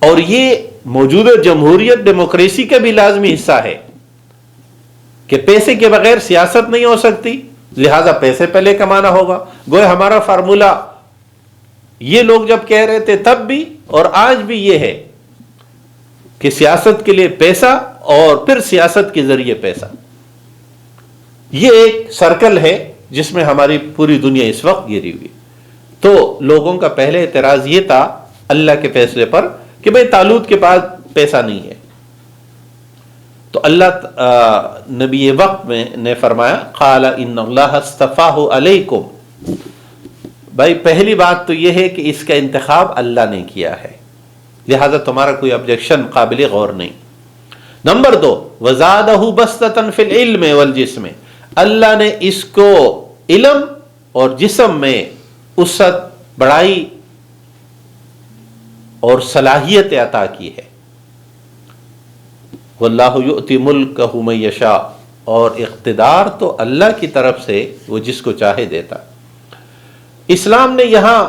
اور یہ موجودہ جمہوریت ڈیموکریسی کا بھی لازمی حصہ ہے کہ پیسے کے بغیر سیاست نہیں ہو سکتی، لہذا پیسے پہلے کمانا ہوگا۔ گویا ہمارا فارمولا یہ لوگ جب کہہ رہے تھے تب بھی اور آج بھی یہ ہے کہ سیاست کے لیے پیسہ اور پھر سیاست کے ذریعے پیسہ، یہ ایک سرکل ہے جس میں ہماری پوری دنیا اس وقت گھری ہوئی۔ تو لوگوں کا پہلے اعتراض یہ تھا اللہ کے فیصلے پر کہ بھئی طالوت کے پاس پیسہ نہیں ہے، تو اللہ نبی وقت میں نے فرمایا قال ان اللہ اصطفاہ علیکم، بھائی پہلی بات تو یہ ہے کہ اس کا انتخاب اللہ نے کیا ہے، لہذا تمہارا کوئی آبجیکشن قابل غور نہیں۔ نمبر 2 وزادہ بسطۃ فی العلم والجسم، اللہ نے اس کو علم اور جسم میں وسعت، بڑائی اور صلاحیت عطا کی ہے۔ واللہ یؤتی ملکہ من یشاء، اور اقتدار تو اللہ کی طرف سے وہ جس کو چاہے دیتا۔ اسلام نے یہاں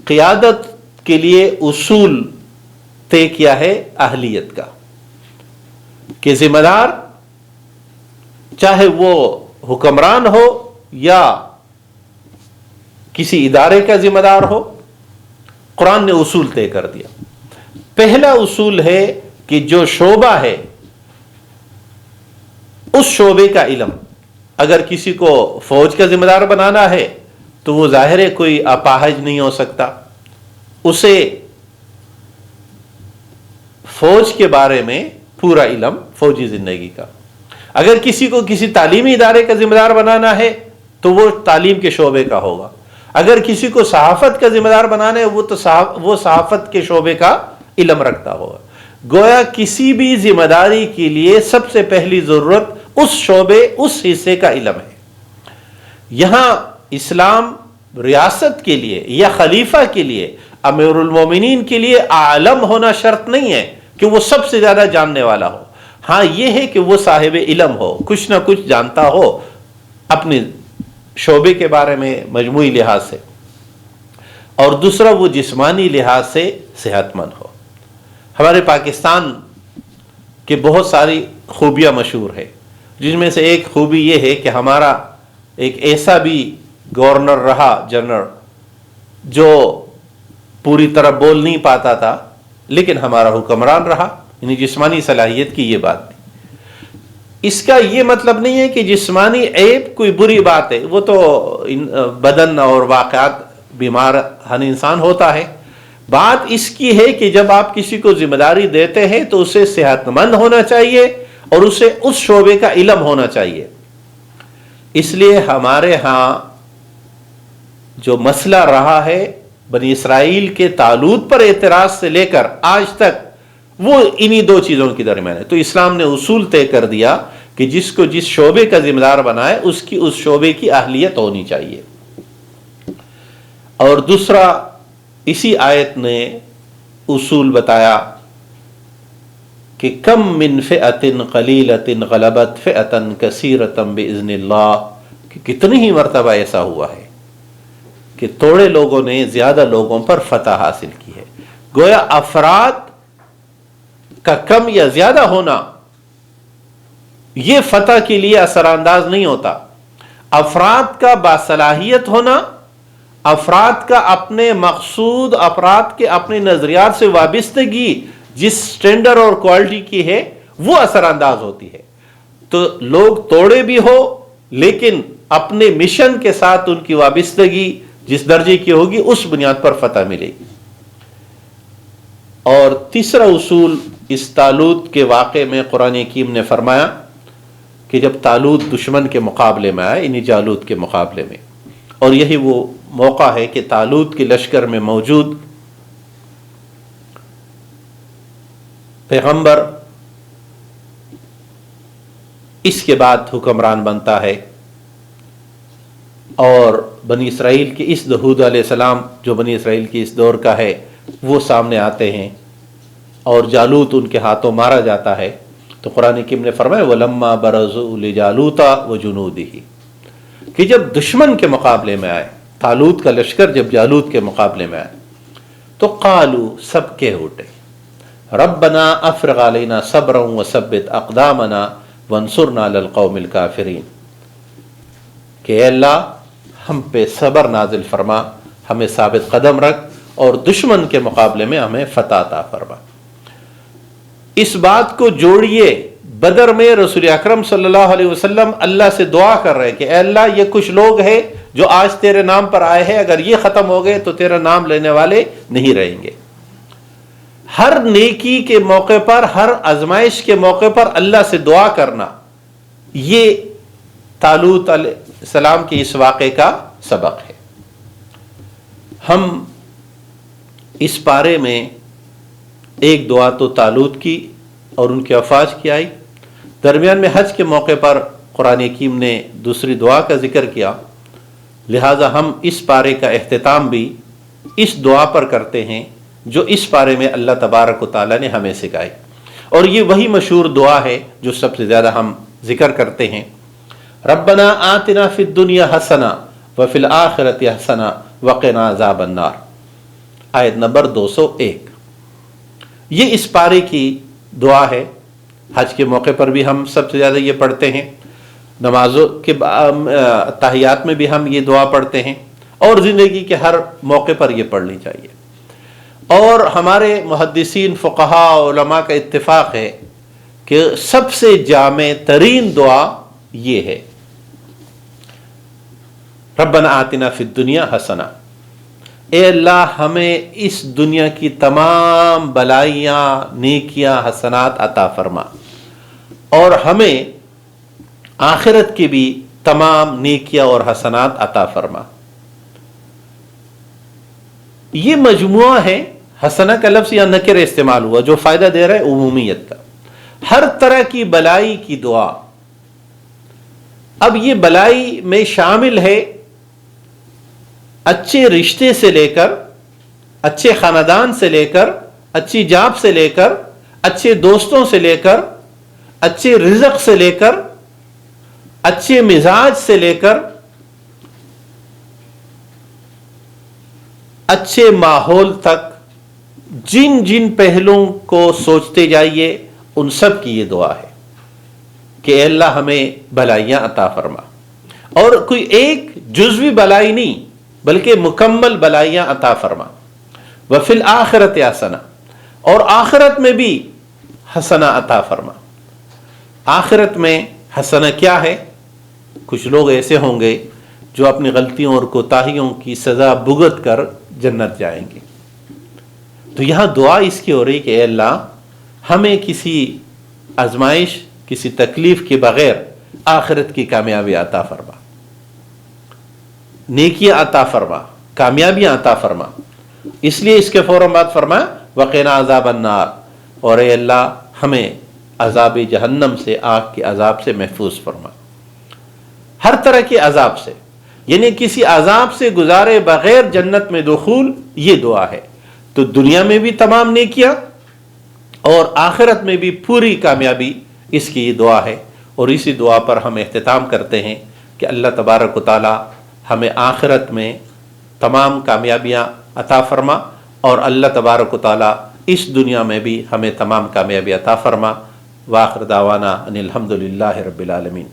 قیادت کے لیے اصول طے کیا ہے اہلیت کا، کہ ذمہ دار چاہے وہ حکمران ہو یا کسی ادارے کا ذمہ دار ہو، قرآن نے اصول طے کر دیا۔ پہلا اصول ہے کہ جو شعبہ ہے اس شعبے کا علم، اگر کسی کو فوج کا ذمہ دار بنانا ہے تو وہ ظاہر ہے کوئی اپاہج نہیں ہو سکتا، اسے فوج کے بارے میں پورا علم فوجی زندگی کا۔ اگر کسی کو کسی تعلیمی ادارے کا ذمہ دار بنانا ہے تو وہ تعلیم کے شعبے کا ہوگا۔ اگر کسی کو صحافت کا ذمہ دار بنانا ہے وہ صحافت کے شعبے کا علم رکھتا ہوگا۔ گویا کسی بھی ذمہ داری کے لیے سب سے پہلی ضرورت اس شعبے، اس حصے کا علم ہے۔ یہاں اسلام ریاست کے لیے یا خلیفہ کے لیے، امیر المومنین کے لیے عالم ہونا شرط نہیں ہے کہ وہ سب سے زیادہ جاننے والا ہو، ہاں یہ ہے کہ وہ صاحب علم ہو، کچھ نہ کچھ جانتا ہو اپنے شعبے کے بارے میں مجموعی لحاظ سے، اور دوسرا وہ جسمانی لحاظ سے صحت مند ہو۔ ہمارے پاکستان کے بہت ساری خوبیاں مشہور ہے، جن میں سے ایک خوبی یہ ہے کہ ہمارا ایک ایسا بھی گورنر رہا، جنرل، جو پوری طرح بول نہیں پاتا تھا لیکن ہمارا حکمران رہا، یعنی جسمانی صلاحیت کی یہ بات تھی۔ اس کا یہ مطلب نہیں ہے کہ جسمانی عیب کوئی بری بات ہے، وہ تو بدن اور واقعات بیمار ہر انسان ہوتا ہے۔ بات اس کی ہے کہ جب آپ کسی کو ذمہ داری دیتے ہیں تو اسے صحت مند ہونا چاہیے اور اسے اس شعبے کا علم ہونا چاہیے۔ اس لیے ہمارے ہاں جو مسئلہ رہا ہے بنی اسرائیل کے طالوت پر اعتراض سے لے کر آج تک، وہ انہی دو چیزوں کے درمیان ہے۔ تو اسلام نے اصول طے کر دیا کہ جس کو جس شعبے کا ذمہ دار بنائے اس شعبے کی اہلیت ہونی چاہیے۔ اور دوسرا، اسی آیت نے اصول بتایا کہ کم من فئۃ قلیلۃ غلبت فئۃ کثیرۃ باذن اللہ، کہ کتنی ہی مرتبہ ایسا ہوا ہے کہ تھوڑے لوگوں نے زیادہ لوگوں پر فتح حاصل کی ہے۔ گویا افراد کا کم یا زیادہ ہونا یہ فتح کے لیے اثر انداز نہیں ہوتا۔ افراد کا باصلاحیت ہونا، افراد کا اپنے مقصود، افراد کے اپنے نظریات سے وابستگی جس سٹینڈرڈ اور کوالٹی کی ہے وہ اثر انداز ہوتی ہے۔ تو لوگ توڑے بھی ہو لیکن اپنے مشن کے ساتھ ان کی وابستگی جس درجے کی ہوگی اس بنیاد پر فتح ملے گی۔ اور تیسرا اصول اس طالوت کے واقعے میں قرآن حکیم نے فرمایا کہ جب طالوت دشمن کے مقابلے میں آئے، یعنی جالوت کے مقابلے میں، اور یہی وہ موقع ہے کہ طالوت کے لشکر میں موجود پیغمبر اس کے بعد حکمران بنتا ہے، اور بنی اسرائیل کے اس داؤد علیہ السلام جو بنی اسرائیل کی اس دور کا ہے وہ سامنے آتے ہیں اور جالوت ان کے ہاتھوں مارا جاتا ہے۔ تو قرآن حکیم نے فرمایا وَلَمَّا بَرَزُوا لِجَالُوتَ وَجُنُودِهِ، کہ جب دشمن کے مقابلے میں آئے، طالوت کا لشکر جب جالوت کے مقابلے میں آئے تو قالوا، سب کہہ اٹھے، ربنا افرغ علینا صبرا وثبت اقدامنا وانصرنا علی القوم الکافرین، کہ اے اللہ ہم پہ صبر نازل فرما، ہمیں ثابت قدم رکھ اور دشمن کے مقابلے میں ہمیں فتح عطا فرما۔ اس بات کو جوڑیے، بدر میں رسول اکرم صلی اللہ علیہ وسلم اللہ سے دعا کر رہے کہ اے اللہ یہ کچھ لوگ ہیں جو آج تیرے نام پر آئے ہیں، اگر یہ ختم ہو گئے تو تیرا نام لینے والے نہیں رہیں گے۔ ہر نیکی کے موقع پر، ہر آزمائش کے موقع پر اللہ سے دعا کرنا، یہ طالوت علیہ السلام کے اس واقعے کا سبق ہے۔ ہم اس پارے میں ایک دعا تو طالوت کی اور ان کے افواج کی آئی، درمیان میں حج کے موقع پر قرآن حکیم نے دوسری دعا کا ذکر کیا، لہٰذا ہم اس پارے کا اختتام بھی اس دعا پر کرتے ہیں جو اس پارے میں اللہ تبارک و تعالیٰ نے ہمیں سکھائی، اور یہ وہی مشہور دعا ہے جو سب سے زیادہ ہم ذکر کرتے ہیں، ربنا آتنا فی الدنیا حسنہ وفی الآخرۃ حسنہ وقنا عذاب النار، آیت نمبر 201۔ یہ اس پارے کی دعا ہے۔ حج کے موقع پر بھی ہم سب سے زیادہ یہ پڑھتے ہیں، نمازوں کے تحیات میں بھی ہم یہ دعا پڑھتے ہیں، اور زندگی کے ہر موقع پر یہ پڑھنی چاہیے۔ اور ہمارے محدثین، فقہاء، علماء کا اتفاق ہے کہ سب سے جامع ترین دعا یہ ہے، ربنا آتنا فی الدنیا حسنہ، اے اللہ ہمیں اس دنیا کی تمام بلائیاں، نیکیاں، حسنات عطا فرما، اور ہمیں آخرت کی بھی تمام نیکیاں اور حسنات عطا فرما۔ یہ مجموعہ ہے، حسنہ کا لفظ یا نکر استعمال ہوا جو فائدہ دے رہا ہے عمومیت کا، ہر طرح کی بلائی کی دعا۔ اب یہ بلائی میں شامل ہے اچھے رشتے سے لے کر، اچھے خاندان سے لے کر، اچھی جاب سے لے کر، اچھے دوستوں سے لے کر، اچھے رزق سے لے کر، اچھے مزاج سے لے کر، اچھے ماحول تک، جن جن پہلوؤں کو سوچتے جائیے ان سب کی یہ دعا ہے کہ اے اللہ ہمیں بلائیاں عطا فرما، اور کوئی ایک جزوی بلائی نہیں بلکہ مکمل بلائیاں عطا فرما۔ وفی الآخرۃ حسنہ، اور آخرت میں بھی حسنہ عطا فرما۔ آخرت میں حسنہ کیا ہے؟ کچھ لوگ ایسے ہوں گے جو اپنی غلطیوں اور کوتاہیوں کی سزا بھگت کر جنت جائیں گے۔ تو یہاں دعا اس کی ہو رہی کہ اے اللہ ہمیں کسی آزمائش، کسی تکلیف کے بغیر آخرت کی کامیابی عطا فرما۔ نیکیاں عطا فرما، کامیابیاں عطا فرما. اس لیے اس کے فوراً بعد فرمایا وقنا عذاب النار، اور اے اللہ ہمیں عذاب جہنم سے، آگ کے عذاب سے محفوظ فرما. ہر طرح کے عذاب سے، یعنی کسی عذاب سے گزارے بغیر جنت میں دخول، یہ دعا ہے. تو دنیا میں بھی تمام نیکیاں اور آخرت میں بھی پوری کامیابی، اس کی یہ دعا ہے. اور اسی دعا پر ہم اختتام کرتے ہیں کہ اللہ تبارک و تعالی ہمیں آخرت میں تمام کامیابیاں عطا فرما، اور اللہ تبارک و تعالی اس دنیا میں بھی ہمیں تمام کامیابی عطا فرما. وآخر دعوانا ان الحمد للہ رب العالمین.